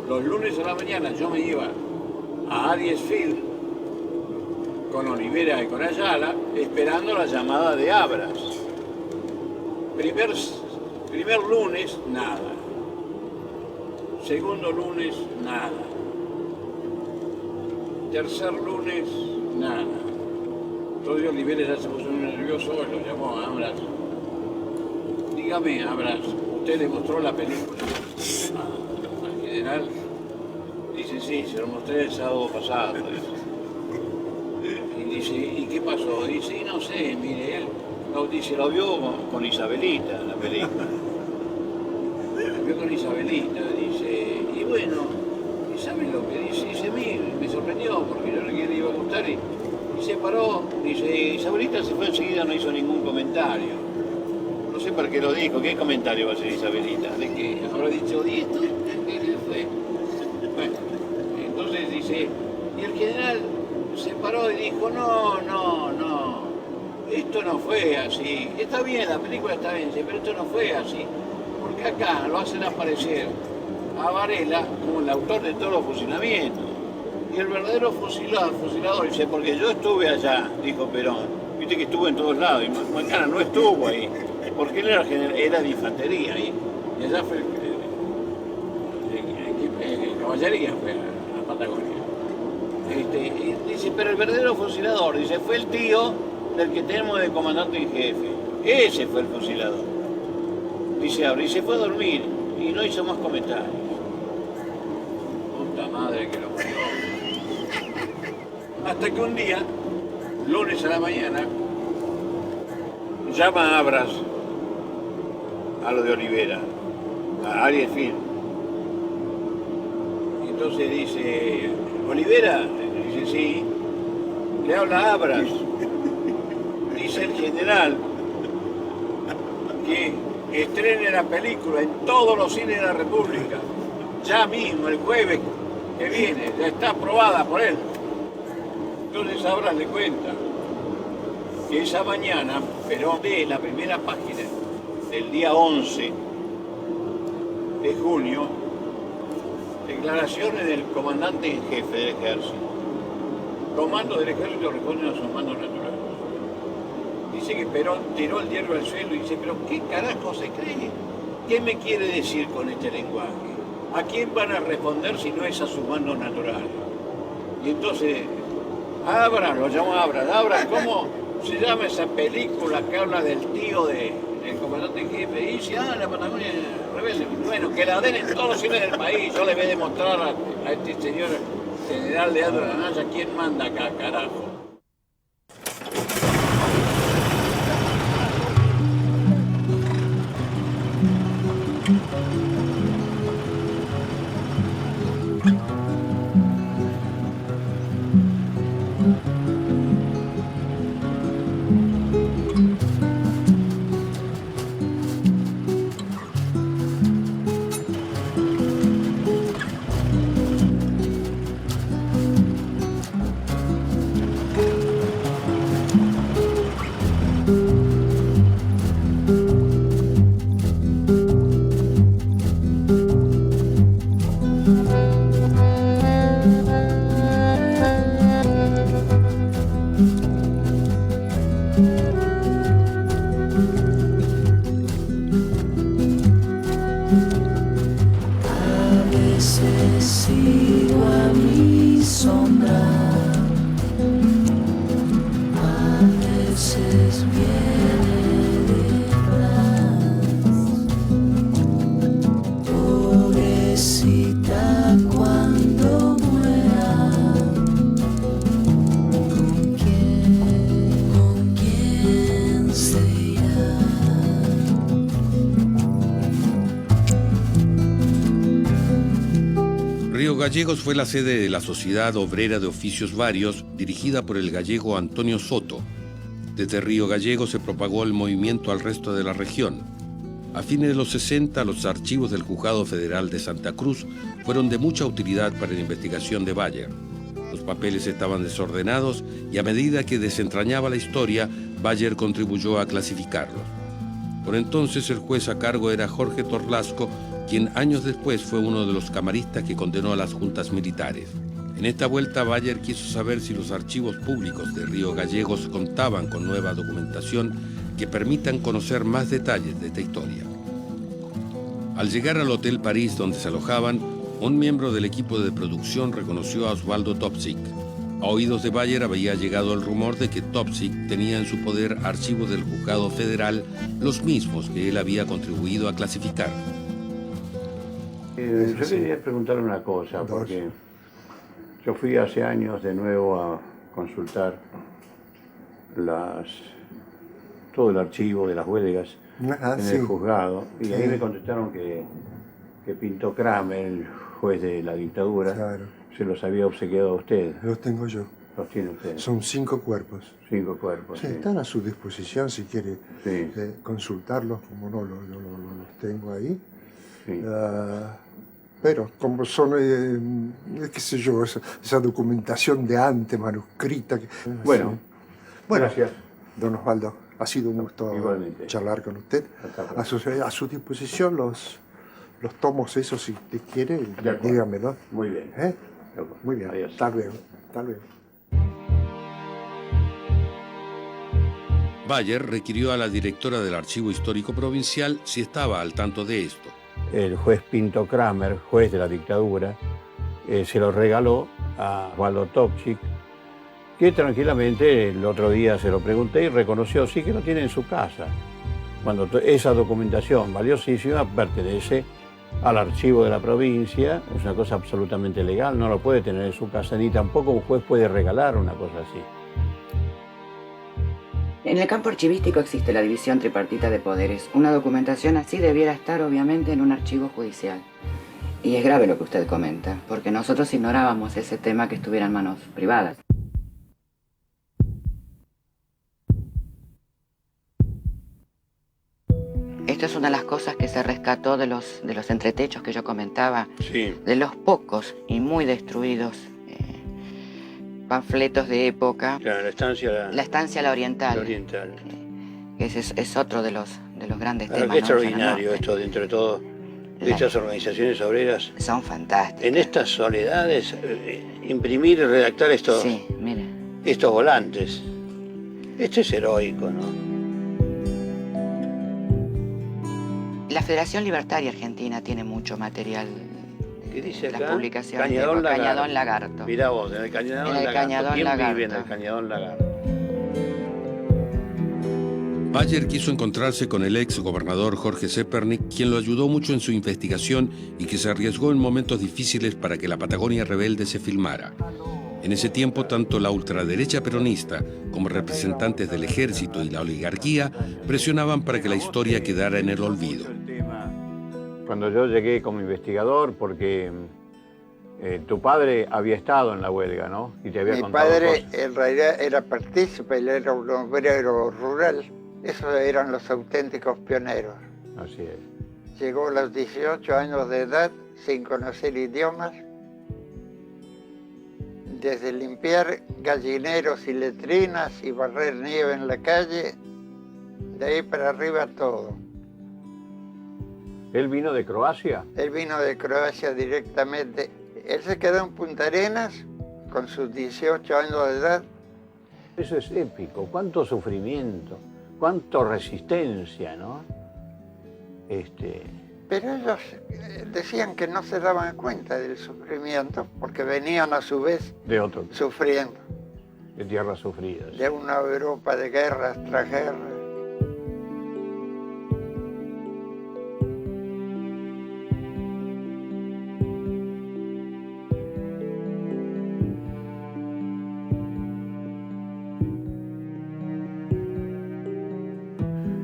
Los lunes a la mañana yo me iba a Aries Field con Olivera y con Ayala, esperando la llamada de Abras. Primer lunes, nada. Segundo lunes, nada. Tercer lunes, nada. Entonces Olivera ya se puso muy nervioso y lo llamó a Abras. Dígame, Abras, ¿usted le mostró la película al general? Dice, sí, se lo mostré el sábado pasado. Y dice, ¿y qué pasó? Dice, y no sé, mire, él dice, lo vio con Isabelita, la película. Lo vio con Isabelita, dice, y bueno, ¿y saben lo que dice? Dice, mire, me sorprendió porque yo le iba a gustar y se paró, dice, Isabelita se fue enseguida, no hizo ningún comentario. No sé por qué lo dijo, ¿qué comentario va a hacer Isabelita? ¿De qué? Habrá dicho, ¿y esto? ¿Qué fue? Bueno, entonces dice, y el general se paró y dijo, no, esto no fue así. Está bien, la película está bien, pero esto no fue así. Porque acá lo hacen aparecer a Varela como el autor de todos los fusilamientos. Y el verdadero fusilador dice, porque yo estuve allá, dijo Perón. Viste que estuvo en todos lados, y Macana no estuvo ahí, porque él era de infantería ahí. Y allá fue caballería, fue a Patagonia. Y dice, pero el verdadero fusilador, dice, fue el tío del que tenemos de comandante en jefe. Ese fue el fusilador. Dice, ahora, y se fue a dormir y no hizo más comentarios. Puta madre que lo parió. Hasta que un día, lunes a la mañana, llama a Abras a lo de Olivera, a Aries Field. Y entonces dice, Olivera, dice, sí, le habla a Abras. Dice el general que estrene la película en todos los cines de la República, ya mismo, el jueves que viene, ya está aprobada por él. Entonces Abras le cuenta que esa mañana, pero de la primera página del día 11 de junio, declaraciones del comandante en jefe del ejército. Comando del ejército responden a sus mandos naturales. Dice que Perón tiró el diario al suelo y dice, pero ¿qué carajo se cree? ¿Qué me quiere decir con este lenguaje? ¿A quién van a responder si no es a sus mandos naturales? Y entonces
Abran, lo llamó Abran. Abran, ¿cómo se llama esa película que habla del tío del comandante en jefe? Y dice, la Patagonia rebelde. Bueno, que la den en todos los cines del país. Yo le voy a demostrar a este señor general Leandro Anaya quién manda acá, carajo.
Sigo a mi sombra, a veces viene detrás. Pobrecita, cuando muera, ¿con quién se irá?
Río Gallegos fue la sede de la Sociedad Obrera de Oficios Varios, dirigida por el gallego Antonio Soto. Desde Río Gallegos se propagó el movimiento al resto de la región. A fines de los 60, los archivos del Juzgado Federal de Santa Cruz fueron de mucha utilidad para la investigación de Bayer. Los papeles estaban desordenados y a medida que desentrañaba la historia, Bayer contribuyó a clasificarlos. Por entonces el juez a cargo era Jorge Torlasco, quien años después fue uno de los camaristas que condenó a las juntas militares. En esta vuelta, Bayer quiso saber si los archivos públicos de Río Gallegos contaban con nueva documentación que permitan conocer más detalles de esta historia. Al llegar al Hotel París donde se alojaban, un miembro del equipo de producción reconoció a Osvaldo Topsic. A oídos de Bayer había llegado el rumor de que Topsic tenía en su poder archivos del Juzgado Federal, los mismos que él había contribuido a clasificar.
Yo quería preguntarle una cosa, porque yo fui hace años de nuevo a consultar todo el archivo de las huelgas en el juzgado, y ahí me contestaron que Pinto Kramer, el juez de la dictadura, se los había obsequiado a usted.
Los tengo yo.
Los tiene usted.
Son 5 cuerpos.
5 cuerpos.
Sí, están a su disposición si quiere consultarlos, como no, los tengo ahí.
Sí.
Pero como son, qué sé yo, esa documentación de antes, manuscrita.
Bueno, gracias.
Don Osvaldo, ha sido un gusto charlar con usted. A su disposición los tomos esos, si usted quiere, dígamelo.
Muy bien.
Muy bien.
Adiós.
Hasta luego. Hasta luego.
Bayer requirió a la directora del Archivo Histórico Provincial si estaba al tanto de esto.
El juez Pinto Kramer, juez de la dictadura, se lo regaló a Osvaldo Topsic, que tranquilamente el otro día se lo pregunté y reconoció sí que lo tiene en su casa. Cuando esa documentación valiosísima pertenece al archivo de la provincia, es una cosa absolutamente legal, no lo puede tener en su casa, ni tampoco un juez puede regalar una cosa así.
En el campo archivístico existe la división tripartita de poderes. Una documentación así debiera estar obviamente en un archivo judicial. Y es grave lo que usted comenta, porque nosotros ignorábamos ese tema que estuviera en manos privadas. Esto es una de las cosas que se rescató de los entretechos que yo comentaba, de los pocos y muy destruidos panfletos de época.
Claro, la estancia
La Oriental.
La Oriental.
Ese es otro de los grandes temas.
Qué extraordinario esto, dentro de todo, de estas organizaciones obreras.
Son fantásticas.
En estas soledades, imprimir y redactar estos volantes. Esto es heroico, ¿no?
La Federación Libertaria Argentina tiene mucho material
¿Qué dice acá?
Las publicaciones
Cañadón
tipo
Lagarto.
Cañadón Lagarto.
Mirá vos, en el Cañadón
En el
Lagarto.
Cañadón
¿Quién
Lagarto.
vive en el Cañadón Lagarto?
Bayer quiso encontrarse con el ex gobernador Jorge Zepernik, quien lo ayudó mucho en su investigación y que se arriesgó en momentos difíciles para que la Patagonia Rebelde se filmara. En ese tiempo, tanto la ultraderecha peronista como representantes del ejército y la oligarquía presionaban para que la historia quedara en el olvido.
Cuando yo llegué como investigador, porque tu padre había estado en la huelga, ¿no? Y te había
Mi
contado
padre
cosas.
en realidad era partícipe, él era un obrero rural. Esos eran los auténticos pioneros.
Así es.
Llegó a los 18 años de edad sin conocer idiomas. Desde limpiar gallineros y letrinas y barrer nieve en la calle, de ahí para arriba todo.
¿Él vino de Croacia?
Él vino de Croacia directamente. Él se quedó en Punta Arenas con sus 18 años de edad.
Eso es épico. Cuánto sufrimiento, cuánta resistencia, ¿no?
Pero ellos decían que no se daban cuenta del sufrimiento porque venían a su vez
De otro,
sufriendo
de tierras sufridas.
de una Europa de guerras tras guerras.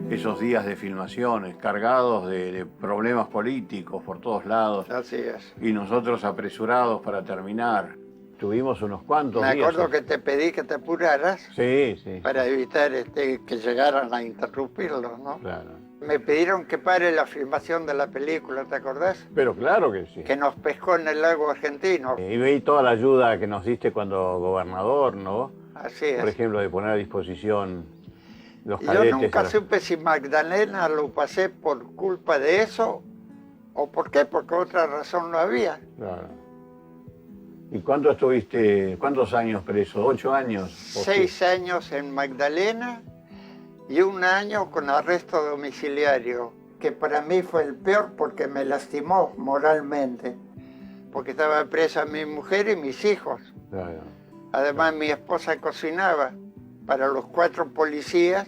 Esos días de filmaciones cargados de problemas políticos por todos lados.
Así es.
Y nosotros apresurados para terminar. Tuvimos unos cuantos
Me
días.
acuerdo que te pedí que te apuraras
Sí, sí.
para evitar que llegaran a interrumpirlos, ¿no?
Claro.
Me pidieron que pare la filmación de la película, ¿te acordás?
Pero claro que sí.
Que nos pescó en el lago argentino.
Y veí toda la ayuda que nos diste cuando gobernador, ¿no?
Así es.
Por ejemplo, de poner a disposición los
Yo
cadetes.
nunca supe si Magdalena lo pasé por culpa de eso o por qué, porque otra razón no había.
Claro. ¿Y cuánto estuviste, cuántos años preso? ¿8 años?
6 años en Magdalena y 1 año con arresto domiciliario, que para mí fue el peor porque me lastimó moralmente, porque estaba presa mi mujer y mis hijos.
Claro.
Además mi esposa cocinaba para los 4 policías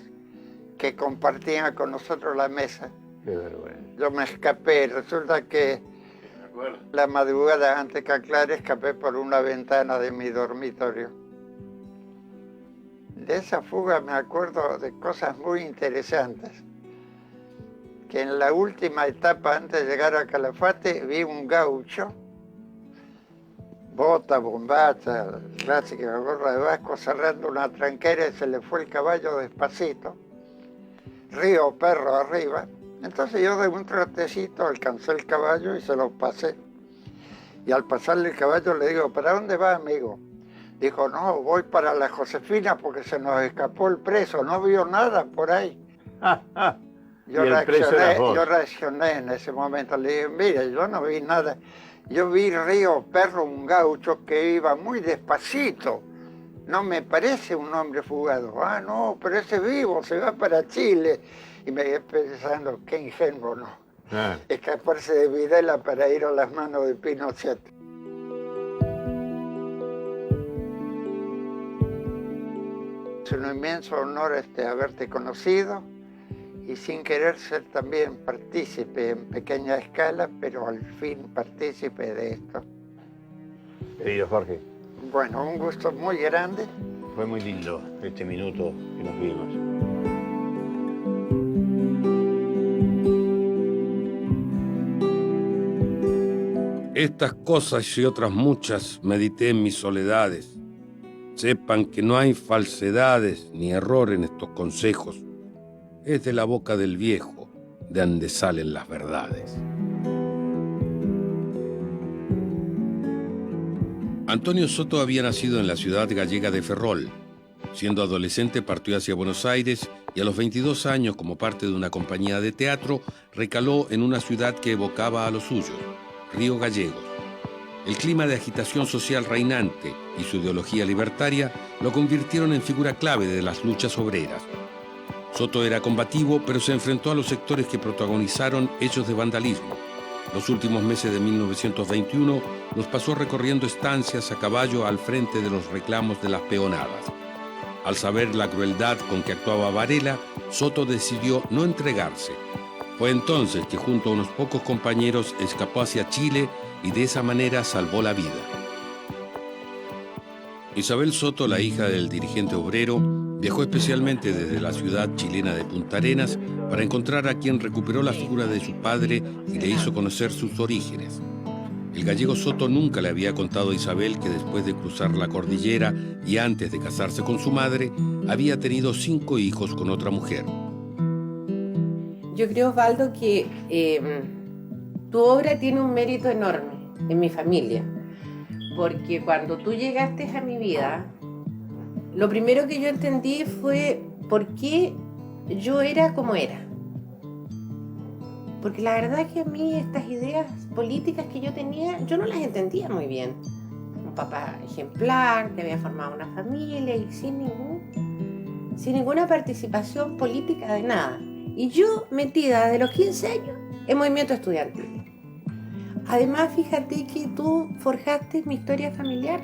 que compartían con nosotros la mesa.
Qué vergüenza.
Yo me escapé, resulta que la madrugada antes que aclare escapé por una ventana de mi dormitorio. De esa fuga me acuerdo de cosas muy interesantes. Que en la última etapa antes de llegar a Calafate vi un gaucho, bota, bombacha, clásica gorra de vasco, cerrando una tranquera y se le fue el caballo despacito. Río Perro arriba. Entonces yo de un trotecito alcancé el caballo y se lo pasé. Y al pasarle el caballo le digo, ¿para dónde va, amigo? Dijo, no, voy para la Josefina porque se nos escapó el preso, no vio nada por ahí. Yo reaccioné en ese momento, le dije, mire, yo no vi nada. Yo vi Río Perro, un gaucho que iba muy despacito. No me parece un hombre fugado. Ah, no, pero ese vivo, se va para Chile. Y me quedé pensando, qué ingenuo, ¿no? Escaparse de Videla para ir a las manos de Pinochet. Es un inmenso honor haberte conocido y sin querer ser también partícipe en pequeña escala, pero al fin partícipe de esto.
Querido Jorge.
Bueno, un gusto muy grande.
Fue muy lindo este minuto que nos vimos.
Estas cosas y otras muchas medité en mis soledades. Sepan que no hay falsedades ni error en estos consejos. Es de la boca del viejo de donde salen las verdades. Antonio Soto había nacido en la ciudad gallega de Ferrol. Siendo adolescente partió hacia Buenos Aires y a los 22 años, como parte de una compañía de teatro, recaló en una ciudad que evocaba a los suyos, Río Gallegos. El clima de agitación social reinante y su ideología libertaria lo convirtieron en figura clave de las luchas obreras. Soto era combativo, pero se enfrentó a los sectores que protagonizaron hechos de vandalismo. Los últimos meses de 1921 los pasó recorriendo estancias a caballo al frente de los reclamos de las peonadas. Al saber la crueldad con que actuaba Varela, Soto decidió no entregarse. Fue entonces que junto a unos pocos compañeros escapó hacia Chile y de esa manera salvó la vida. Isabel Soto, la hija del dirigente obrero, viajó especialmente desde la ciudad chilena de Punta Arenas para encontrar a quien recuperó la figura de su padre y le hizo conocer sus orígenes. El gallego Soto nunca le había contado a Isabel que después de cruzar la cordillera y antes de casarse con su madre, había tenido 5 hijos con otra mujer.
Yo creo, Osvaldo, que tu obra tiene un mérito enorme en mi familia, porque cuando tú llegaste a mi vida, lo primero que yo entendí fue por qué yo era como era. Porque la verdad es que a mí estas ideas políticas que yo tenía, yo no las entendía muy bien. Un papá ejemplar, que había formado una familia y sin ninguna participación política de nada. Y yo metida desde los 15 años en movimiento estudiantil. Además, fíjate que tú forjaste mi historia familiar.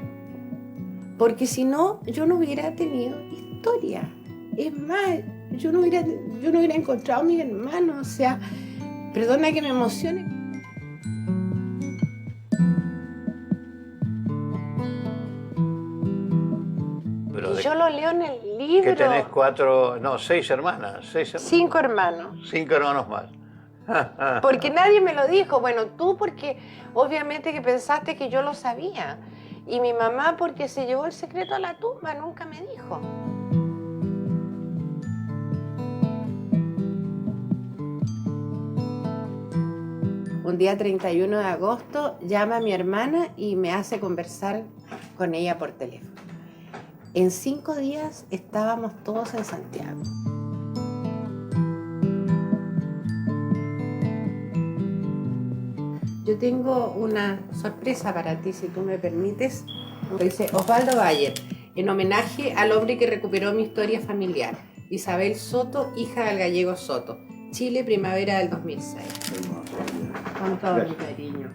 Porque si no, yo no hubiera tenido historia. Es más, yo no hubiera encontrado a mis hermanos. O sea, perdona que me emocione.
Pero
yo lo leo en el libro.
Que tenés 6 hermanas.
5 hermanos.
5 hermanos más.
Porque nadie me lo dijo. Bueno, tú porque obviamente que pensaste que yo lo sabía. Y mi mamá porque se llevó el secreto a la tumba, nunca me dijo. Un día 31 de agosto llama a mi hermana y me hace conversar con ella por teléfono. En 5 días estábamos todos en Santiago. Yo tengo una sorpresa para ti, si tú me permites. Dice Osvaldo Bayer, en homenaje al hombre que recuperó mi historia familiar. Isabel Soto, hija del gallego Soto. Chile, primavera del 2006. Con todo mi cariño.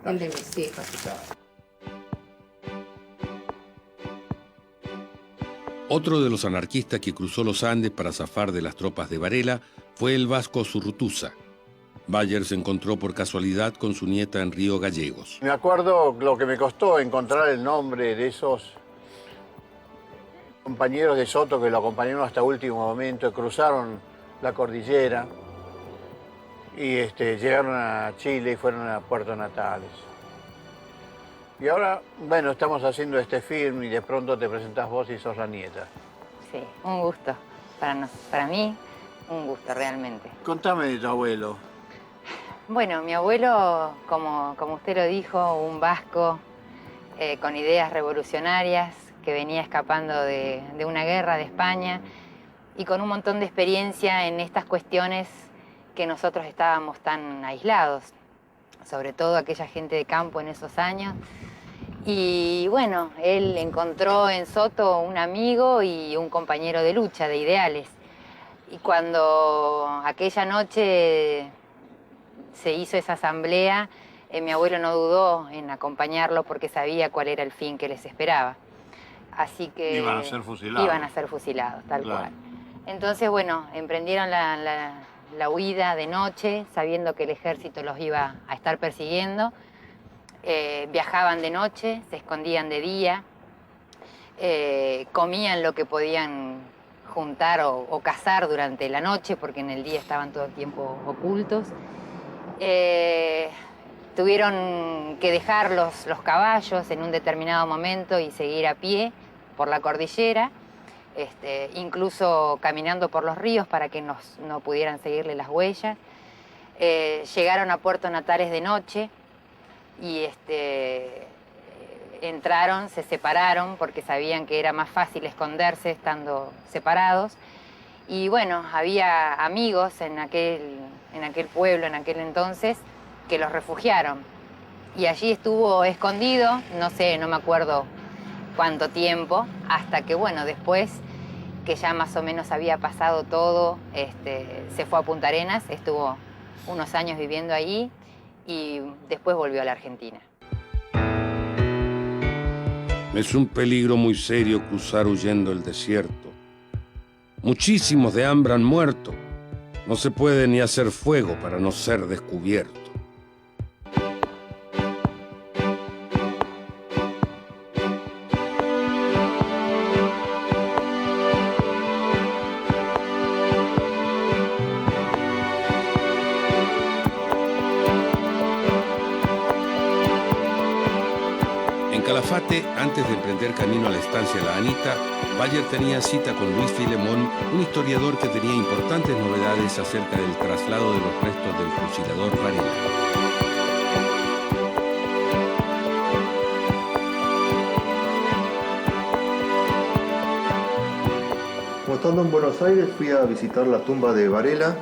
El de mis hijos.
Otro de los anarquistas que cruzó los Andes para zafar de las tropas de Varela fue el vasco Zurrutuza. Bayer se encontró por casualidad con su nieta en Río Gallegos.
Me acuerdo lo que me costó encontrar el nombre de esos compañeros de Soto que lo acompañaron hasta último momento, cruzaron la cordillera y llegaron a Chile y fueron a Puerto Natales. Y ahora, bueno, estamos haciendo este film y de pronto te presentás vos y sos la nieta.
Sí, un gusto. Para mí, un gusto realmente.
Contame de tu abuelo.
Bueno, mi abuelo, como usted lo dijo, un vasco con ideas revolucionarias que venía escapando de una guerra de España y con un montón de experiencia en estas cuestiones que nosotros estábamos tan aislados, sobre todo aquella gente de campo en esos años. Y bueno, él encontró en Soto un amigo y un compañero de lucha, de ideales. Y cuando aquella noche se hizo esa asamblea, mi abuelo no dudó en acompañarlo porque sabía cuál era el fin que les esperaba. Así que
iban a ser fusilados.
Iban a ser fusilados, tal cual. Entonces, bueno, emprendieron la huida de noche, sabiendo que el ejército los iba a estar persiguiendo. Viajaban de noche, se escondían de día, comían lo que podían juntar o cazar durante la noche, porque en el día estaban todo el tiempo ocultos. Tuvieron que dejar los caballos en un determinado momento y seguir a pie por la cordillera, incluso caminando por los ríos para que no pudieran seguirle las huellas. Llegaron a Puerto Natales de noche y entraron, se separaron porque sabían que era más fácil esconderse estando separados. Y bueno, había amigos en aquel pueblo, en aquel entonces, que los refugiaron. Y allí estuvo escondido, no me acuerdo cuánto tiempo, hasta que, bueno, después que ya más o menos había pasado todo, se fue a Punta Arenas, estuvo unos años viviendo ahí y después volvió a la Argentina.
Es un peligro muy serio cruzar huyendo el desierto. Muchísimos de hambre han muerto. No se puede ni hacer fuego para no ser descubierto. En Calafate, antes de emprender camino a la estancia La Anita, Bayer tenía cita con Luis Filemón, un historiador que tenía importantes novedades acerca del traslado de los restos del fusilador Varela.
Como estando en Buenos Aires, fui a visitar la tumba de Varela,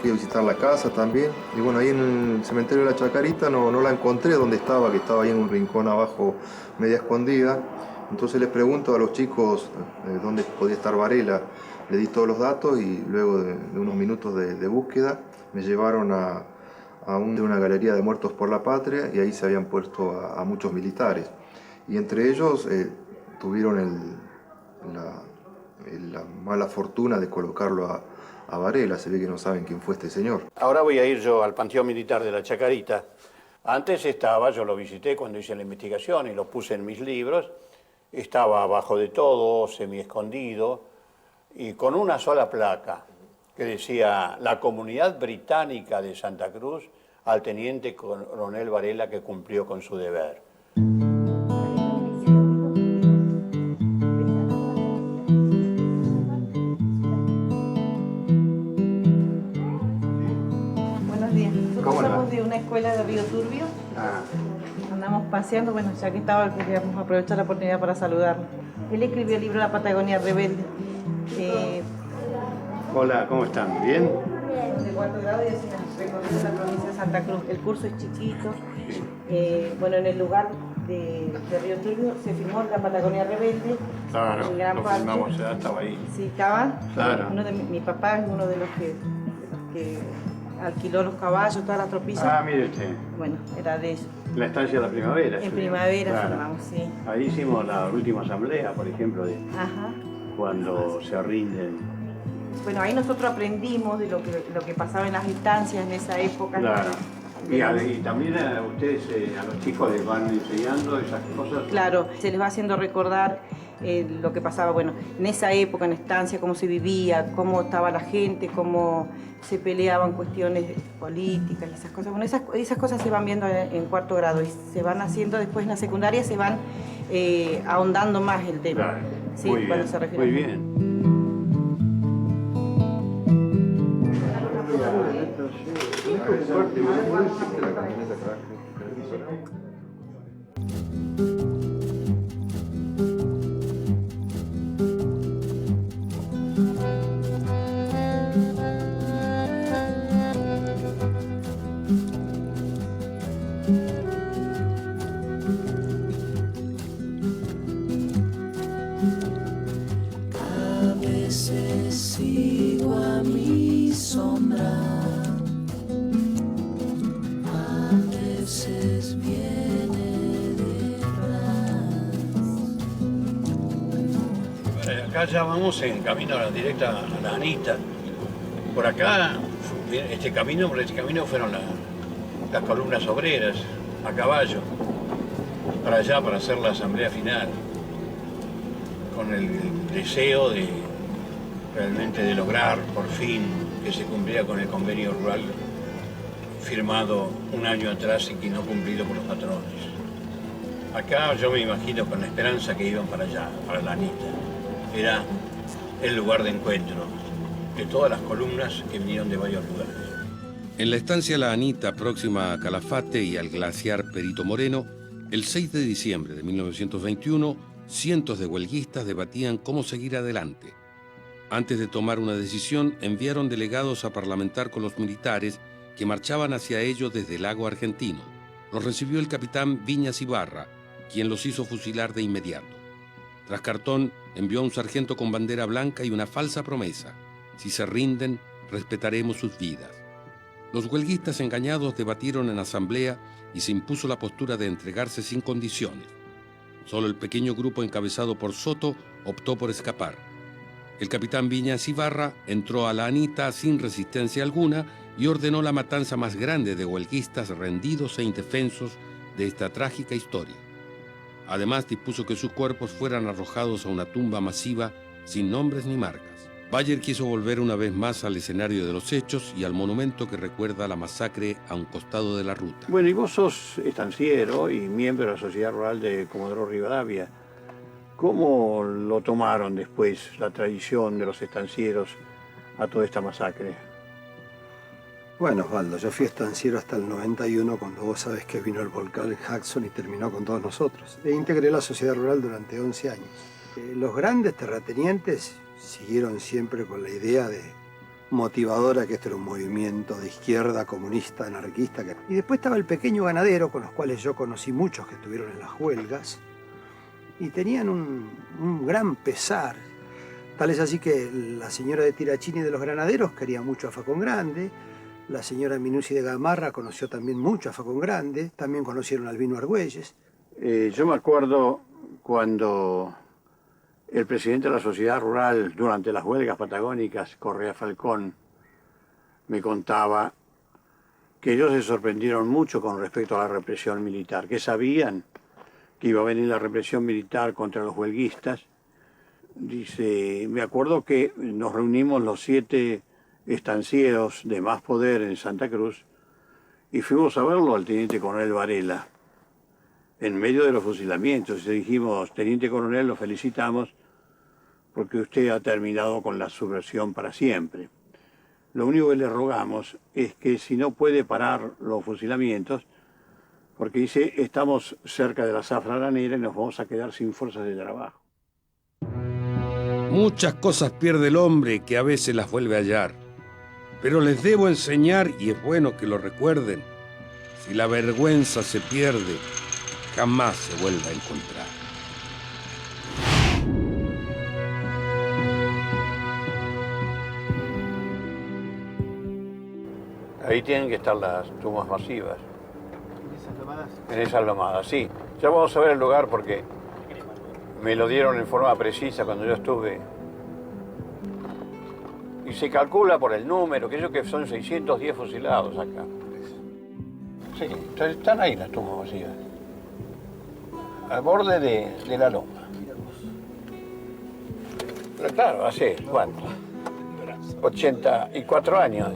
fui a visitar la casa también, y bueno, ahí en el cementerio de la Chacarita no la encontré donde estaba, que estaba ahí en un rincón abajo, media escondida. Entonces les pregunto a los chicos dónde podía estar Varela, le di todos los datos y luego de unos minutos de búsqueda me llevaron a una galería de muertos por la patria y ahí se habían puesto a muchos militares. Y entre ellos tuvieron la mala fortuna de colocarlo a Varela. Se ve que no saben quién fue este señor.
Ahora voy a ir yo al Panteón Militar de la Chacarita. Antes estaba, yo lo visité cuando hice la investigación y lo puse en mis libros. Estaba abajo de todo, semi-escondido, y con una sola placa que decía la Comunidad Británica de Santa Cruz al teniente coronel Varela que cumplió con su deber.
Buenos días. Nosotros somos de una escuela de Río Turbio. Andamos paseando, bueno, ya que estaba, queríamos aprovechar la oportunidad para saludarlo. Él escribió el libro La Patagonia Rebelde.
Hola, ¿cómo están? ¿Bien?
De cuarto grado y decía, recorriendo la provincia de Santa Cruz. El curso es chiquito. Bueno, en el lugar de Río Turbio se filmó La Patagonia Rebelde.
Claro,
en gran
lo
parte.
filmamos, ya estaba ahí.
Sí, estaba.
Claro.
Mi papá es uno de los que alquiló los caballos, todas las tropillas.
Ah, mire usted.
Bueno, era de ellos.
La estancia de la primavera.
En
sí.
primavera
Claro.
filmamos, sí.
Ahí hicimos la última asamblea, por ejemplo, de
Ajá.
cuando se rinden.
Bueno, ahí nosotros aprendimos de lo que pasaba en las estancias en esa época.
Claro. Y también a ustedes, a los chicos les van enseñando esas cosas.
Claro, se les va haciendo recordar lo que pasaba, bueno, en esa época, en estancia, cómo se vivía, cómo estaba la gente, cómo se peleaban cuestiones políticas y esas cosas. Bueno, esas cosas se van viendo en cuarto grado y se van haciendo después en la secundaria, se van ahondando más el tema.
Claro.
¿Sí?
Muy
Cuando
bien,
se refiere.
muy bien.
A veces sigo a mi sombra, a veces viene detrás.
Acá ya vamos en camino directa a la Anita. Por acá, por este camino fueron las columnas obreras a caballo, para allá, para hacer la asamblea final, con el deseo de realmente de lograr por fin que se cumpliera con el convenio rural firmado un año atrás y que no cumplido por los patrones. Acá yo me imagino con la esperanza que iban para allá, para la Anita. Era el lugar de encuentro de todas las columnas que vinieron de varios lugares.
En la estancia La Anita, próxima a Calafate y al glaciar Perito Moreno, el 6 de diciembre de 1921, cientos de huelguistas debatían cómo seguir adelante. Antes de tomar una decisión, enviaron delegados a parlamentar con los militares que marchaban hacia ellos desde el lago argentino. Los recibió el capitán Viñas Ibarra, quien los hizo fusilar de inmediato. Tras cartón, envió a un sargento con bandera blanca y una falsa promesa: si se rinden, respetaremos sus vidas. Los huelguistas engañados debatieron en asamblea y se impuso la postura de entregarse sin condiciones. Solo el pequeño grupo encabezado por Soto optó por escapar. El capitán Viñas Ibarra entró a la Anita sin resistencia alguna y ordenó la matanza más grande de huelguistas rendidos e indefensos de esta trágica historia. Además, dispuso que sus cuerpos fueran arrojados a una tumba masiva sin nombres ni marcas. Bayer quiso volver una vez más al escenario de los hechos y al monumento que recuerda la masacre a un costado de la ruta.
Bueno, y vos sos estanciero y miembro de la Sociedad Rural de Comodoro Rivadavia. ¿Cómo lo tomaron después la tradición de los estancieros a toda esta masacre?
Bueno, Osvaldo, yo fui estanciero hasta el 91, cuando vos sabés que vino el volcán Jackson y terminó con todos nosotros. E integré la Sociedad Rural durante 11 años. Los grandes terratenientes siguieron siempre con la idea de motivadora que esto era un movimiento de izquierda, comunista, anarquista. Y después estaba el pequeño ganadero, con los cuales yo conocí muchos que estuvieron en las huelgas, y tenían un gran pesar. Tal es así que la señora de Tirachini de los granaderos quería mucho a Facón Grande, la señora Minucci de Gamarra conoció también mucho a Facón Grande, también conocieron a Albino Argüelles.
Yo me acuerdo cuando el presidente de la Sociedad Rural, durante las huelgas patagónicas, Correa Falcón, me contaba que ellos se sorprendieron mucho con respecto a la represión militar, que sabían que iba a venir la represión militar contra los huelguistas. Dice, me acuerdo que nos reunimos los 7 estancieros de más poder en Santa Cruz y fuimos a verlo al teniente coronel Varela en medio de los fusilamientos. Y dijimos, teniente coronel, lo felicitamos porque usted ha terminado con la subversión para siempre. Lo único que le rogamos es que si no puede parar los fusilamientos, porque dice, estamos cerca de la zafra granera y nos vamos a quedar sin fuerzas de trabajo.
Muchas cosas pierde el hombre que a veces las vuelve a hallar. Pero les debo enseñar, y es bueno que lo recuerden, si la vergüenza se pierde, jamás se vuelve a encontrar.
Ahí tienen que estar las tumbas masivas. En esas lomadas, sí. Ya vamos a ver el lugar porque me lo dieron en forma precisa cuando yo estuve. Y se calcula por el número, que son 610 fusilados acá. Sí, están ahí las tumbas masivas. Al borde de la loma. Pero claro, hace, ¿cuánto? 84 años.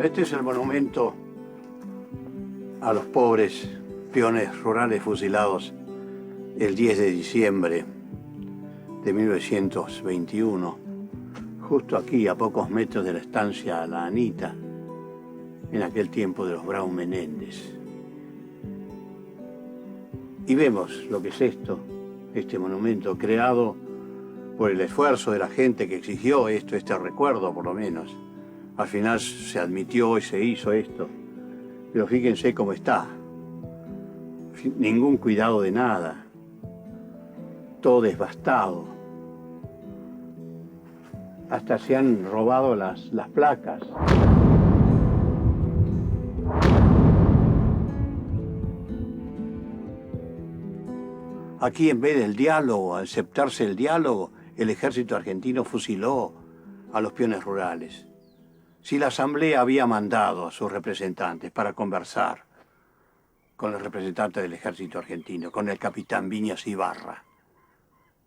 Este es el monumento a los pobres peones rurales fusilados el 10 de diciembre de 1921, justo aquí a pocos metros de la estancia La Anita, en aquel tiempo de los Brown Menéndez. Y vemos lo que es esto, este monumento creado por el esfuerzo de la gente que exigió este recuerdo por lo menos. Al final se admitió y se hizo esto. Pero fíjense cómo está. Ningún cuidado de nada. Todo devastado. Hasta se han robado las placas. Aquí, en vez del diálogo, al aceptarse el diálogo, el ejército argentino fusiló a los peones rurales. Si la Asamblea había mandado a sus representantes para conversar con el representante del ejército argentino, con el capitán Viñas Ibarra,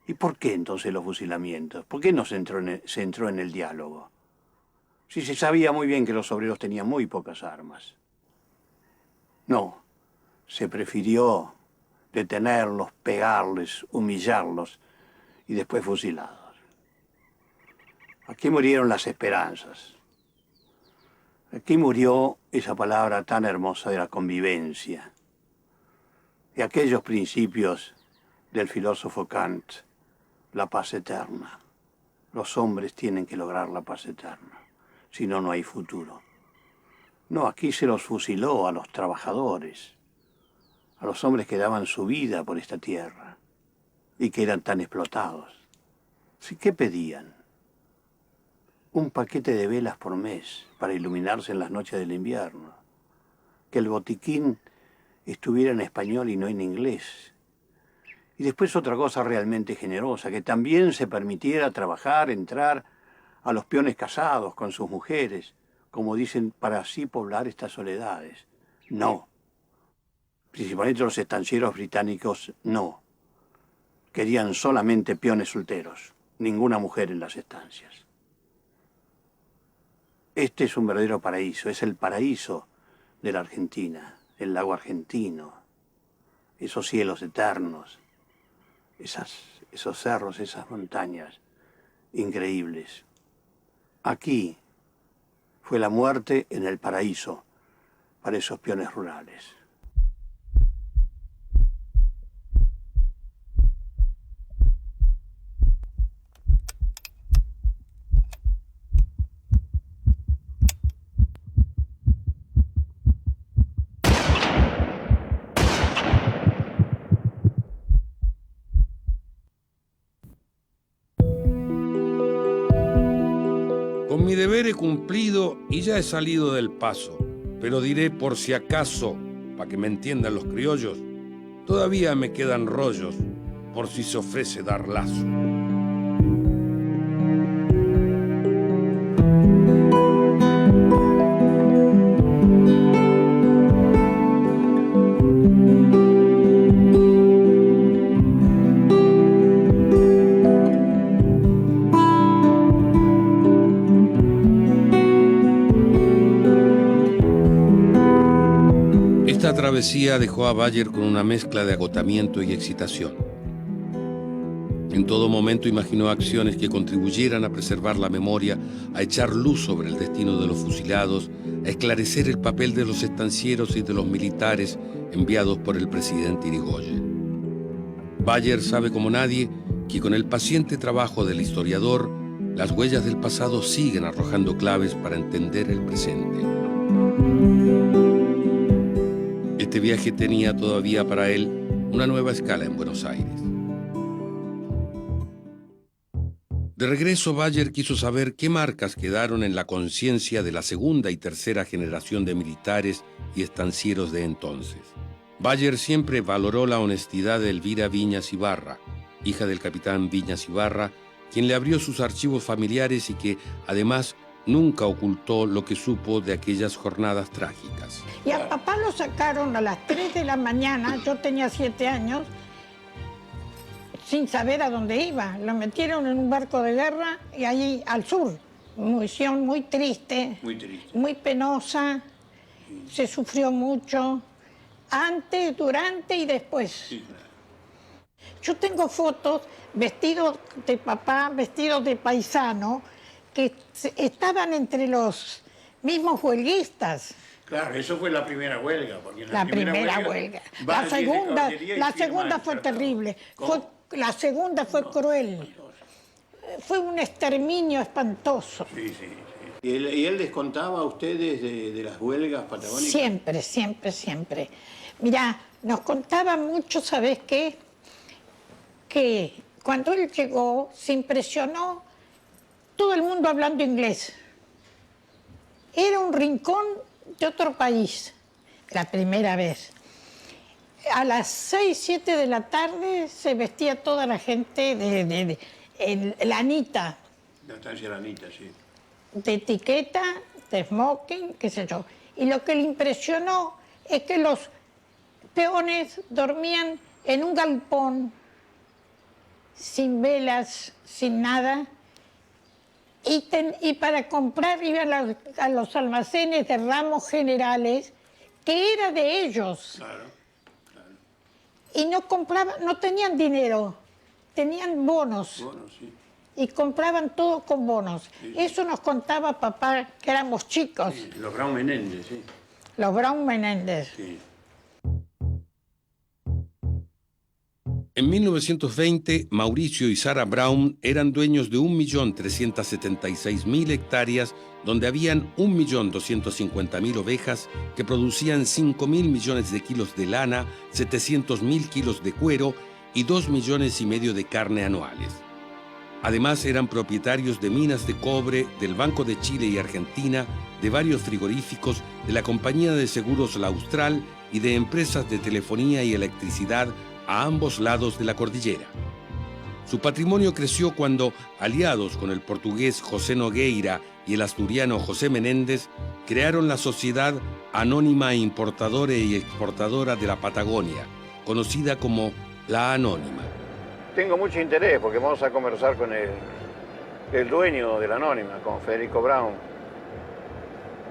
¿y por qué entonces los fusilamientos? ¿Por qué no se entró en el diálogo? Si se sabía muy bien que los obreros tenían muy pocas armas. No, se prefirió detenerlos, pegarles, humillarlos y después fusilados. Aquí murieron las esperanzas. Aquí murió esa palabra tan hermosa de la convivencia, de aquellos principios del filósofo Kant, la paz eterna. Los hombres tienen que lograr la paz eterna, si no, no hay futuro. No, aquí se los fusiló a los trabajadores, a los hombres que daban su vida por esta tierra y que eran tan explotados. ¿Sí, qué pedían? Un paquete de velas por mes para iluminarse en las noches del invierno. Que el botiquín estuviera en español y no en inglés. Y después otra cosa realmente generosa, que también se permitiera trabajar, entrar a los peones casados con sus mujeres, como dicen, para así poblar estas soledades. No. Principalmente los estancieros británicos, no. Querían solamente peones solteros, ninguna mujer en las estancias. Este es un verdadero paraíso, es el paraíso de la Argentina, el lago argentino, esos cielos eternos, esos cerros, esas montañas increíbles. Aquí fue la muerte en el paraíso para esos peones rurales.
Con mi deber he cumplido y ya he salido del paso, pero diré por si acaso, para que me entiendan los criollos, todavía me quedan rollos por si se ofrece dar lazo. Esta travesía dejó a Bayer con una mezcla de agotamiento y excitación. En todo momento imaginó acciones que contribuyeran a preservar la memoria, a echar luz sobre el destino de los fusilados, a esclarecer el papel de los estancieros y de los militares enviados por el presidente Irigoyen. Bayer sabe como nadie que con el paciente trabajo del historiador, las huellas del pasado siguen arrojando claves para entender el presente. Este viaje tenía todavía para él una nueva escala en Buenos Aires. De regreso, Bayer quiso saber qué marcas quedaron en la conciencia de la segunda y tercera generación de militares y estancieros de entonces. Bayer siempre valoró la honestidad de Elvira Viñas Ibarra, hija del capitán Viñas Ibarra, quien le abrió sus archivos familiares y que, además, nunca ocultó lo que supo de aquellas jornadas trágicas.
Y a papá lo sacaron a las 3 de la mañana, yo tenía 7 años, sin saber a dónde iba. Lo metieron en un barco de guerra y allí al sur. Misión muy triste, muy penosa, se sufrió mucho, antes, durante y después. Sí. Yo tengo fotos vestidos de papá, vestidos de paisano, que estaban entre los mismos huelguistas.
Claro, eso fue la primera huelga. Porque
la primera huelga. La segunda fue terrible. La segunda fue cruel. Fue un exterminio espantoso.
Sí, sí, sí. ¿Y él les contaba a ustedes de las huelgas patagónicas?
Siempre, siempre, siempre. Mirá, nos contaba mucho, ¿sabés qué? Que cuando él llegó se impresionó todo el mundo hablando inglés. Era un rincón de otro país, la primera vez. A las 6, 7 de la tarde se vestía toda la gente de lanita.
La estancia lanita, sí.
De etiqueta, de smoking, qué sé yo. Y lo que le impresionó es que los peones dormían en un galpón, sin velas, sin nada. Y para comprar iban a los almacenes de ramos generales, que era de ellos.
Claro, claro.
Y no compraban, no tenían dinero, tenían bonos.
Bonos, sí.
Y compraban todo con bonos. Sí. Eso nos contaba papá, que éramos chicos.
Sí, los Brown Menéndez, sí.
Los Brown Menéndez.
Sí.
En 1920, Mauricio y Sarah Brown eran dueños de 1.376.000 hectáreas, donde habían 1.250.000 ovejas que producían 5.000 millones de kilos de lana, 700.000 kilos de cuero y 2,5 millones de carne anuales. Además, eran propietarios de minas de cobre, del Banco de Chile y Argentina, de varios frigoríficos, de la compañía de seguros La Austral y de empresas de telefonía y electricidad a ambos lados de la cordillera. Su patrimonio creció cuando, aliados con el portugués José Nogueira y el asturiano José Menéndez, crearon la Sociedad Anónima Importadora y Exportadora de la Patagonia, conocida como La Anónima.
Tengo mucho interés porque vamos a conversar con el dueño de la Anónima, con Federico Brown.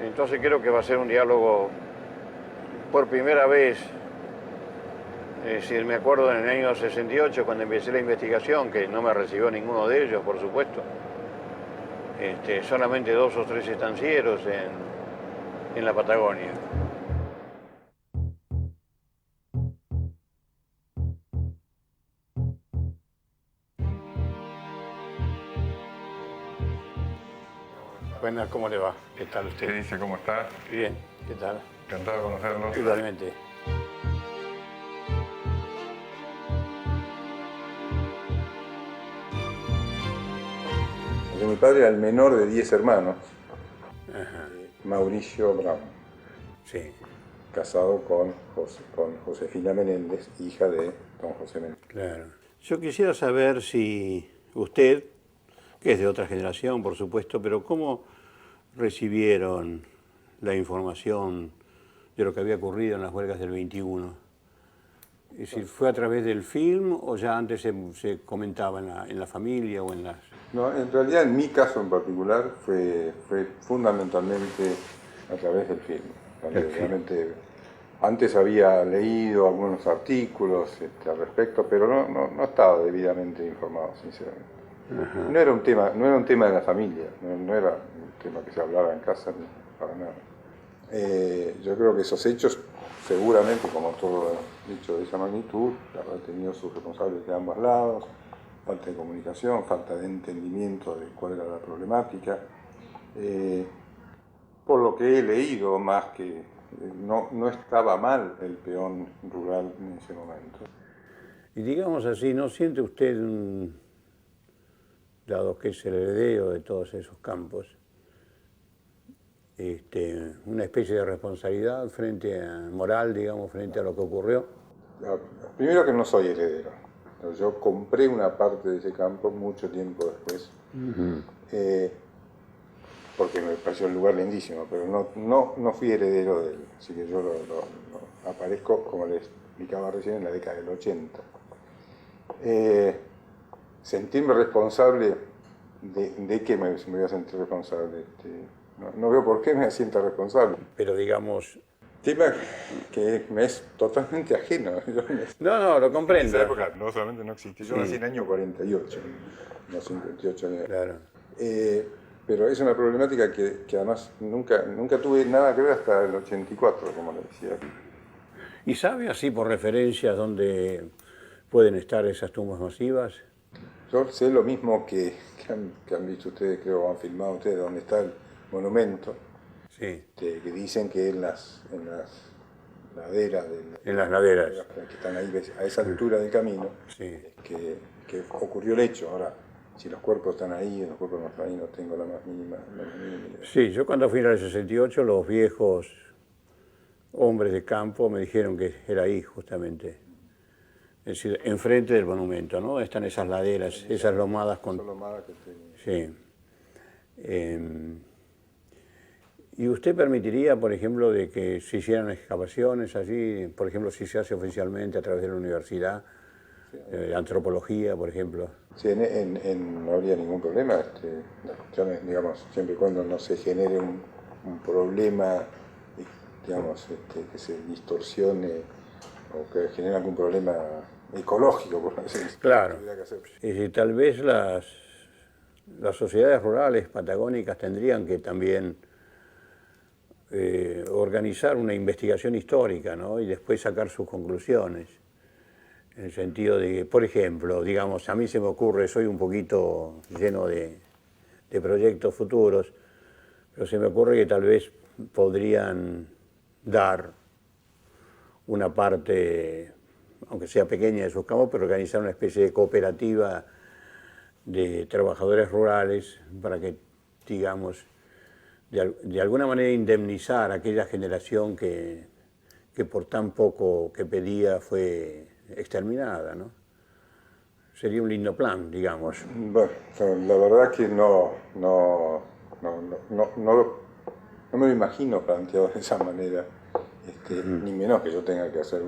Entonces creo que va a ser un diálogo por primera vez. Es decir, me acuerdo en el año 68, cuando empecé la investigación, que no me recibió ninguno de ellos, por supuesto. Solamente 2 o 3 estancieros en la Patagonia. Buenas, ¿cómo le va? ¿Qué tal usted?
¿Qué dice? ¿Cómo está?
Bien, ¿qué tal?
Encantado de conocerlo.
Igualmente.
Mi padre era el menor de 10 hermanos, Mauricio Brown.
Sí.
Casado con Josefina Menéndez, hija de don José Menéndez.
Claro. Yo quisiera saber si usted, que es de otra generación, por supuesto, pero ¿cómo recibieron la información de lo que había ocurrido en las huelgas del 21? Es decir, ¿fue a través del film o ya antes se comentaba en la familia o en las...?
No, en realidad en mi caso en particular fue fundamentalmente a través del film. Realmente, antes había leído algunos artículos al respecto, pero no estaba debidamente informado, sinceramente. No era un tema de la familia, no era un tema que se hablara en casa ni para nada. Yo creo que esos hechos, seguramente, como todo hecho de esa magnitud, habrá tenido sus responsables de ambos lados, falta de comunicación, falta de entendimiento de cuál era la problemática. Por lo que he leído, más que no estaba mal el peón rural en ese momento.
Y digamos así, ¿no siente usted, dado que es el heredero de todos esos campos, una especie de responsabilidad moral, digamos, frente a lo que ocurrió?
Primero que no soy heredero. Yo compré una parte de ese campo mucho tiempo después, porque me pareció un lugar lindísimo, pero no fui heredero de él, así que yo aparezco, como les explicaba recién, en la década del 80. Sentirme responsable, ¿de qué me voy a sentir responsable? No veo por qué me sienta responsable.
Pero digamos...
Tema que me es totalmente ajeno.
No, lo comprendo.
En esa época no solamente no existía. Yo nací en el año 48, no 58 años.
Claro.
Pero es una problemática que además nunca tuve nada que ver hasta el 84, como le decía.
¿Y sabe así por referencias dónde pueden estar esas tumbas masivas?
Yo sé lo mismo que han visto ustedes, creo, han filmado ustedes, dónde está el monumento.
Sí.
Que dicen que en las laderas
en las laderas
que están ahí a esa altura del camino,
sí.
que ocurrió el hecho. Ahora, si los cuerpos están ahí, los cuerpos no están ahí, no tengo la más mínima idea.
Sí, yo cuando fui en el 68, los viejos hombres de campo me dijeron que era ahí justamente. Es decir, enfrente del monumento, ¿no? Están esas laderas, esas lomadas con...
Esas lomadas que
sí. ¿Y usted permitiría, por ejemplo, de que se hicieran excavaciones allí? Por ejemplo, si se hace oficialmente a través de la universidad, antropología, por ejemplo.
Sí, no habría ningún problema. Digamos, siempre y cuando no se genere un problema, digamos, que se distorsione o que genere algún problema ecológico, por así decirlo.
Claro. Es decir, tal vez las sociedades rurales patagónicas tendrían que también organizar una investigación histórica, ¿no? Y después sacar sus conclusiones. En el sentido de que, por ejemplo, digamos, a mí se me ocurre, soy un poquito lleno de proyectos futuros, pero se me ocurre que tal vez podrían dar una parte, aunque sea pequeña, de sus campos, pero organizar una especie de cooperativa de trabajadores rurales para que, digamos, de alguna manera indemnizar a aquella generación que por tan poco que pedía fue exterminada, ¿no? Sería un lindo plan, digamos.
Bueno, la verdad que no me lo imagino planteado de esa manera, ni menos que yo tenga que hacer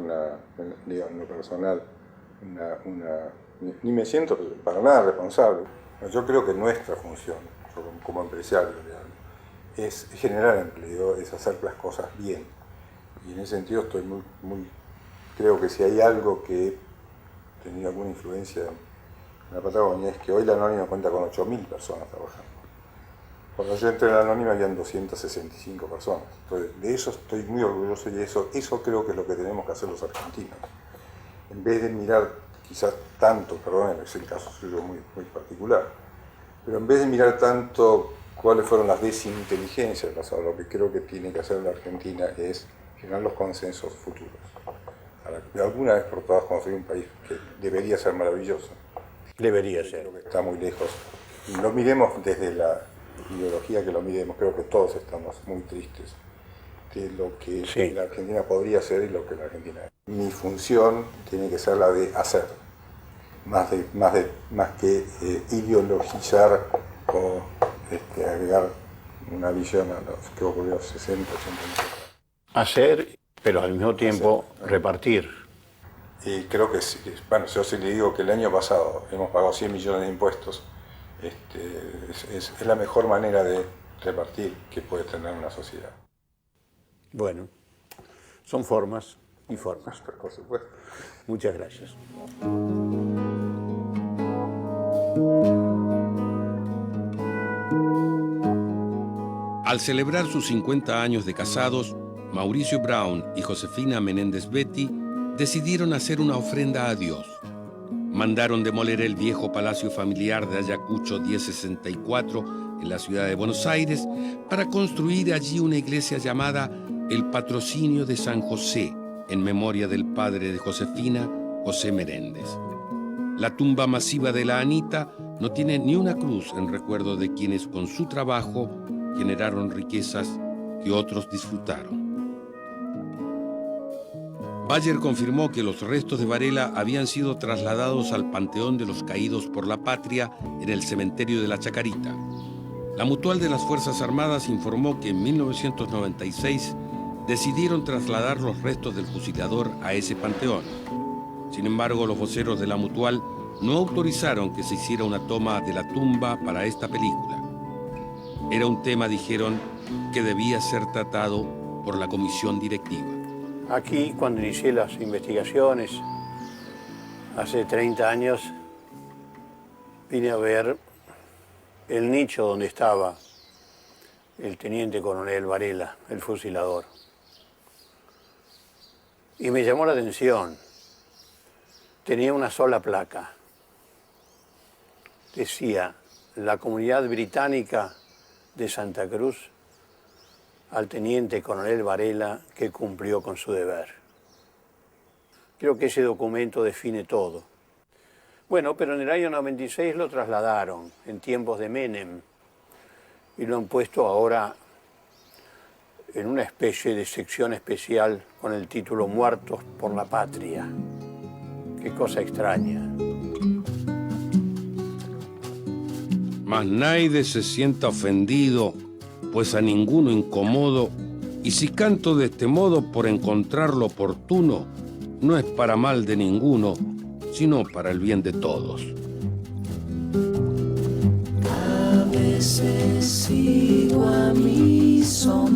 digo, en lo personal, ni me siento para nada responsable. Yo creo que nuestra función, como empresario, es generar empleo, es hacer las cosas bien. Y en ese sentido estoy creo que si hay algo que ha tenido alguna influencia en la Patagonia es que hoy la Anónima cuenta con 8.000 personas trabajando. Cuando yo entré en la Anónima habían 265 personas. Entonces, de eso estoy muy orgulloso y eso creo que es lo que tenemos que hacer los argentinos. En vez de mirar quizás tanto, perdón, es el caso suyo muy particular, pero en vez de mirar tanto cuáles fueron las desinteligencias del pasado, lo que creo que tiene que hacer la Argentina es generar los consensos futuros. Para de alguna vez por todas construir un país que debería ser maravilloso.
Debería ser.
Creo que está muy lejos. Y lo miremos desde la ideología que lo miremos, creo que todos estamos muy tristes de lo que la Argentina podría ser y lo que la Argentina es. Mi función tiene que ser la de hacer, más que ideologizar o agregar una visión a los que ocurrió 60, 80 años.
Hacer, pero al mismo tiempo repartir.
Y creo que sí. Bueno, yo sí le digo que el año pasado hemos pagado 100 millones de impuestos. Es la mejor manera de repartir que puede tener una sociedad.
Bueno, son formas y formas.
Por supuesto.
Muchas gracias.
Al celebrar sus 50 años de casados, Mauricio Brown y Josefina Menéndez Betti decidieron hacer una ofrenda a Dios. Mandaron demoler el viejo palacio familiar de Ayacucho 1064 en la ciudad de Buenos Aires para construir allí una iglesia llamada El Patrocinio de San José, en memoria del padre de Josefina, José Meréndez. La tumba masiva de la Anita no tiene ni una cruz en recuerdo de quienes con su trabajo generaron riquezas que otros disfrutaron. Bayer confirmó que los restos de Varela habían sido trasladados al Panteón de los Caídos por la Patria en el cementerio de la Chacarita. La Mutual de las Fuerzas Armadas informó que en 1996 decidieron trasladar los restos del fusilador a ese panteón. Sin embargo, los voceros de la Mutual no autorizaron que se hiciera una toma de la tumba para esta película. Era un tema, dijeron, que debía ser tratado por la comisión directiva.
Aquí, cuando inicié las investigaciones, hace 30 años, vine a ver el nicho donde estaba el teniente coronel Varela, el fusilador. Y me llamó la atención. Tenía una sola placa. Decía, la comunidad británica de Santa Cruz al teniente coronel Varela que cumplió con su deber. Creo que ese documento define todo. Bueno, pero en el año 96 lo trasladaron, en tiempos de Menem, y lo han puesto ahora en una especie de sección especial con el título Muertos por la Patria. Qué cosa extraña.
Mas nadie se sienta ofendido, pues a ninguno incomodo, y si canto de este modo por encontrar lo oportuno, no es para mal de ninguno, sino para el bien de todos.
A veces sigo a mi sombra.